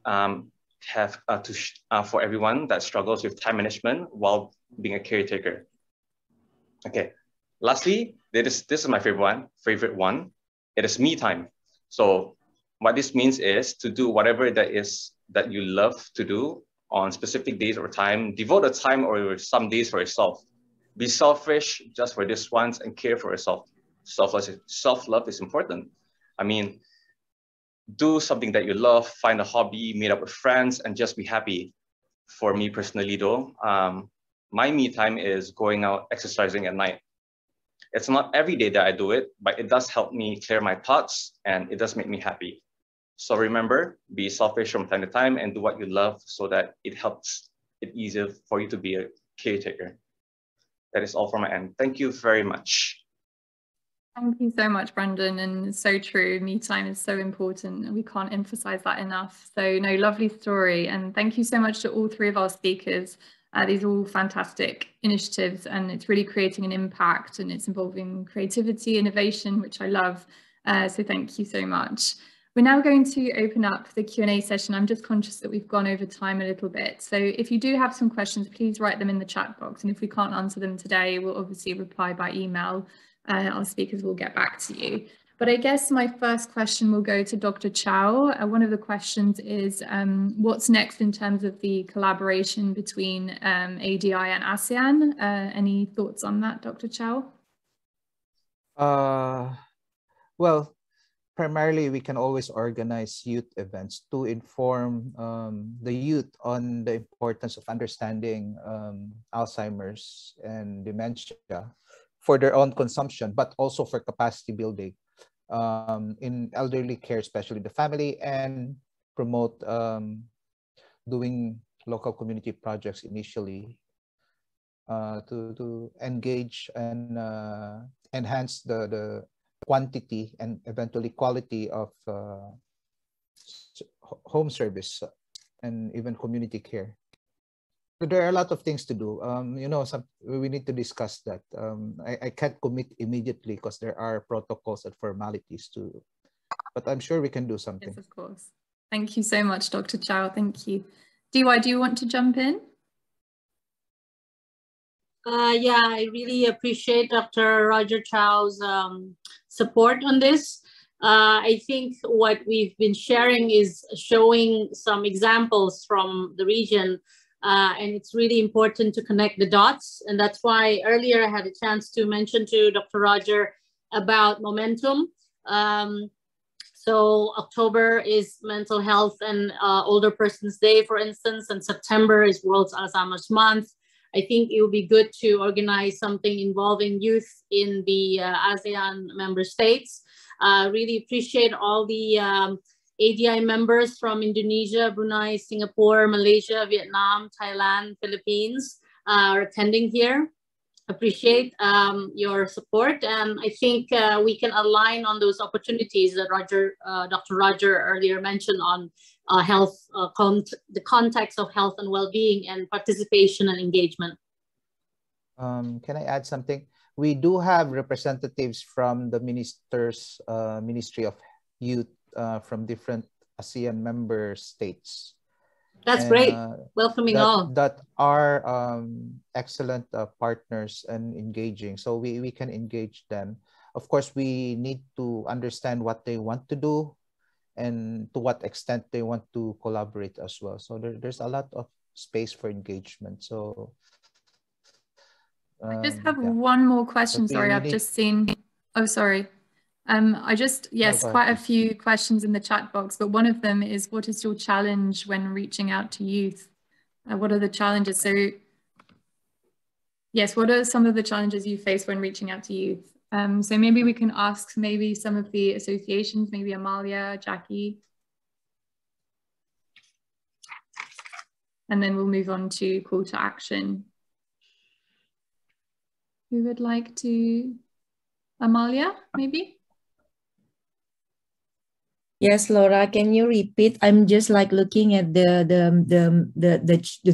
for everyone that struggles with time management while being a caretaker. Okay, lastly, this is my favorite one. It is me time. So what this means is to do whatever that you love to do on specific days or time. Devote a time or some days for yourself. Be selfish just for this once and care for yourself. Self-love is important. I mean, do something that you love, find a hobby, meet up with friends, and just be happy. For me personally though, my me time is going out exercising at night. It's not every day that I do it, but it does help me clear my thoughts and it does make me happy. So remember, be selfish from time to time and do what you love so that it helps it easier for you to be a caretaker. That is all from my end. Thank you very much. Thank you so much, Brandon, and so true. Me time is so important and we can't emphasize that enough. So no, lovely story. And thank you so much to all three of our speakers. These are all fantastic initiatives and it's really creating an impact and it's involving creativity, innovation, which I love. So thank you so much. We're now going to open up the Q&A session. I'm just conscious that we've gone over time a little bit. So if you do have some questions, please write them in the chat box. And if we can't answer them today, we'll obviously reply by email. Our speakers will get back to you. But I guess my first question will go to Dr. Chow. One of the questions is, what's next in terms of the collaboration between ADI and ASEAN? Any thoughts on that, Dr. Chow? Well, primarily we can always organize youth events to inform the youth on the importance of understanding Alzheimer's and dementia for their own consumption, but also for capacity building in elderly care, especially the family, and promote doing local community projects initially to engage and enhance the quantity and eventually quality of home service and even community care. There are a lot of things to do. You know, we need to discuss that. I can't commit immediately because there are protocols and formalities to, but I'm sure we can do something. Yes, of course. Thank you so much, Dr. Chow. Thank you. DY, do you want to jump in? Yeah, I really appreciate Dr. Roger Chow's support on this. I think what we've been sharing is showing some examples from the region. And it's really important to connect the dots. And that's why earlier I had a chance to mention to Dr. Roger about momentum. So October is Mental Health and Older Persons Day, for instance, and September is World Alzheimer's Month. I think it would be good to organize something involving youth in the ASEAN member states. Really appreciate all the ADI members from Indonesia, Brunei, Singapore, Malaysia, Vietnam, Thailand, Philippines are attending here. Appreciate your support, and I think we can align on those opportunities that Dr. Roger earlier mentioned on health, the context of health and well-being and participation and engagement. Can I add something? We do have representatives from the Ministry of Youth from different ASEAN member states. That's great. Welcoming all. That are excellent partners and engaging. So we can engage them. Of course, we need to understand what they want to do and to what extent they want to collaborate as well. So there's a lot of space for engagement. So I just have one more question. Sorry, I've just seen. Oh, sorry. Yes, quite a few questions in the chat box, but one of them is, what is your challenge when reaching out to youth? What are the challenges? So yes, what are some of the challenges you face when reaching out to youth? So maybe we can ask maybe some of the associations, maybe Amalia, Jackie. And then we'll move on to call to action. Who would like to? Amalia, maybe? Yes, Laura, can you repeat? I'm just like looking at the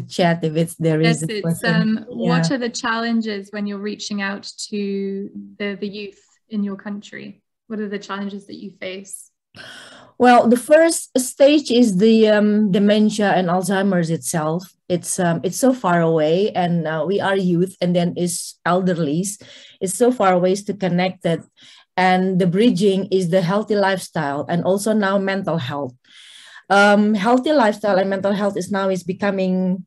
chat if it's there. Yes, it's what are the challenges when you're reaching out to the youth in your country? What are the challenges that you face? Well, the first stage is the dementia and Alzheimer's itself. It's so far away, and we are youth, and then it's elderlies. It's so far away to connect it. And the bridging is the healthy lifestyle and also now mental health. Healthy lifestyle and mental health is becoming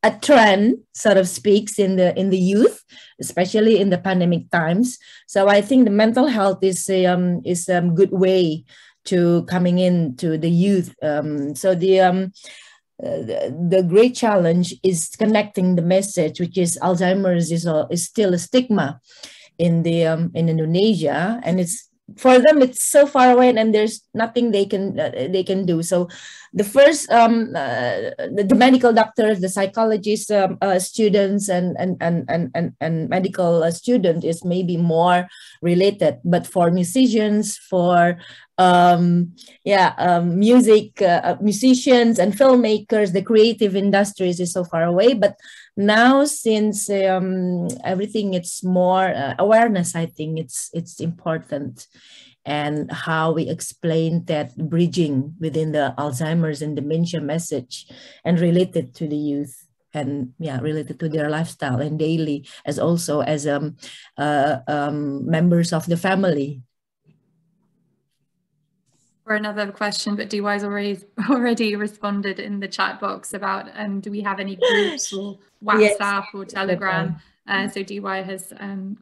a trend, sort of speaks in the youth, especially in the pandemic times. So I think the mental health is a good way to coming in to the youth. So the great challenge is connecting the message, which is Alzheimer's is still a stigma in Indonesia, and it's for them it's so far away, and there's nothing they can do. So the first the medical doctors, the psychologists, students and medical student is maybe more related, but for musicians, for musicians and filmmakers, the creative industries is so far away. But now, since everything, it's more awareness, I think it's important, and how we explain that bridging within the Alzheimer's and dementia message and related to the youth, and related to their lifestyle and daily, as also as members of the family. For another question, but DY's already responded in the chat box about do we have any groups or WhatsApp or Telegram? So DY has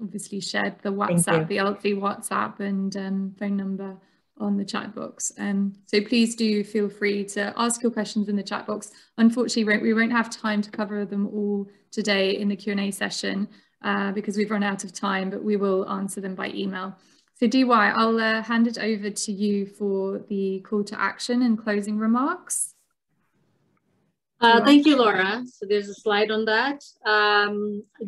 obviously shared the WhatsApp, the LV WhatsApp and phone number on the chat box. So please do feel free to ask your questions in the chat box. Unfortunately, we won't have time to cover them all today in the Q&A session because we've run out of time, but we will answer them by email. So DY, I'll hand it over to you for the call to action and closing remarks. Thank you, Laura. So there's a slide on that. I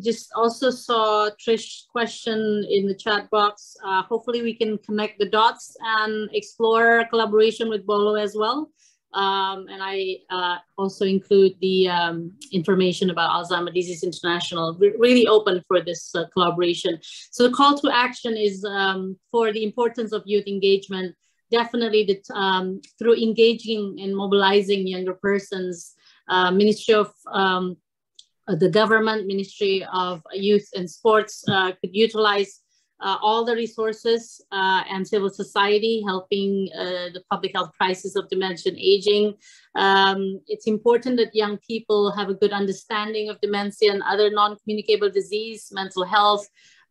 just also saw Trish's question in the chat box. Hopefully we can connect the dots and explore collaboration with Bolo as well. And I also include the information about Alzheimer's Disease International. We're really open for this collaboration. So the call to action is for the importance of youth engagement, definitely through engaging and mobilizing younger persons. Ministry of the government, Ministry of Youth and Sports could utilize all the resources and civil society helping the public health crisis of dementia and aging. It's important that young people have a good understanding of dementia and other non-communicable disease, mental health,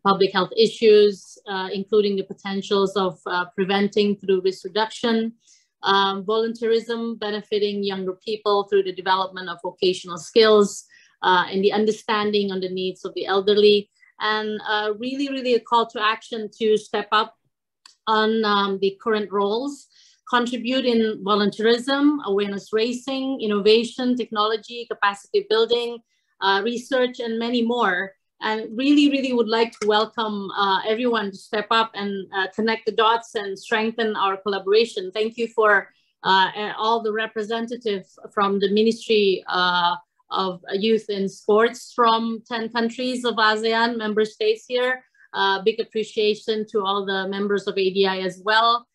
public health issues, including the potentials of preventing through risk reduction, volunteerism, benefiting younger people through the development of vocational skills, and the understanding on the needs of the elderly. And really a call to action to step up on the current roles, contribute in volunteerism, awareness raising, innovation, technology, capacity building, research, and many more. And really would like to welcome everyone to step up and connect the dots and strengthen our collaboration. Thank you for all the representatives from the Ministry of Youth and Sports from 10 countries of ASEAN member states here. Big appreciation to all the members of ADI as well.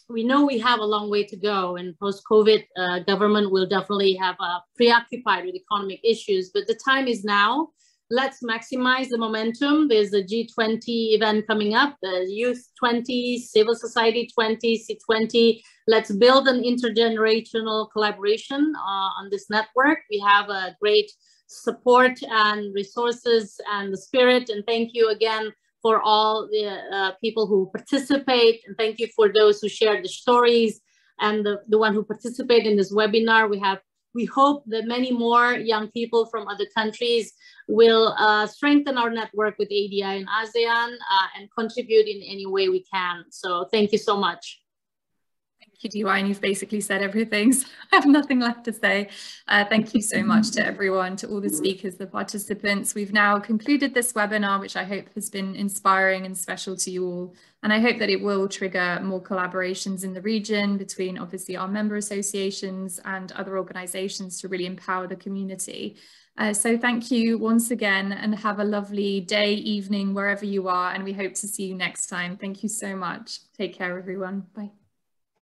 We know we have a long way to go, and post-COVID government will definitely have preoccupied with economic issues, but the time is now. Let's maximize the momentum. There's a G20 event coming up, the Youth 20, Civil Society 20, C20. Let's build an intergenerational collaboration on this network. We have a great support and resources and the spirit. And thank you again for all the people who participate. And thank you for those who shared the stories and the one who participate in this webinar. We hope that many more young people from other countries will strengthen our network with ADI and ASEAN and contribute in any way we can. So thank you so much. Thank you, DY, and you've basically said everything, so I have nothing left to say. Thank you so much to everyone, to all the speakers, the participants. We've now concluded this webinar, which I hope has been inspiring and special to you all. And I hope that it will trigger more collaborations in the region between obviously our member associations and other organizations to really empower the community. So thank you once again, and have a lovely day, evening, wherever you are. And we hope to see you next time. Thank you so much. Take care, everyone. Bye.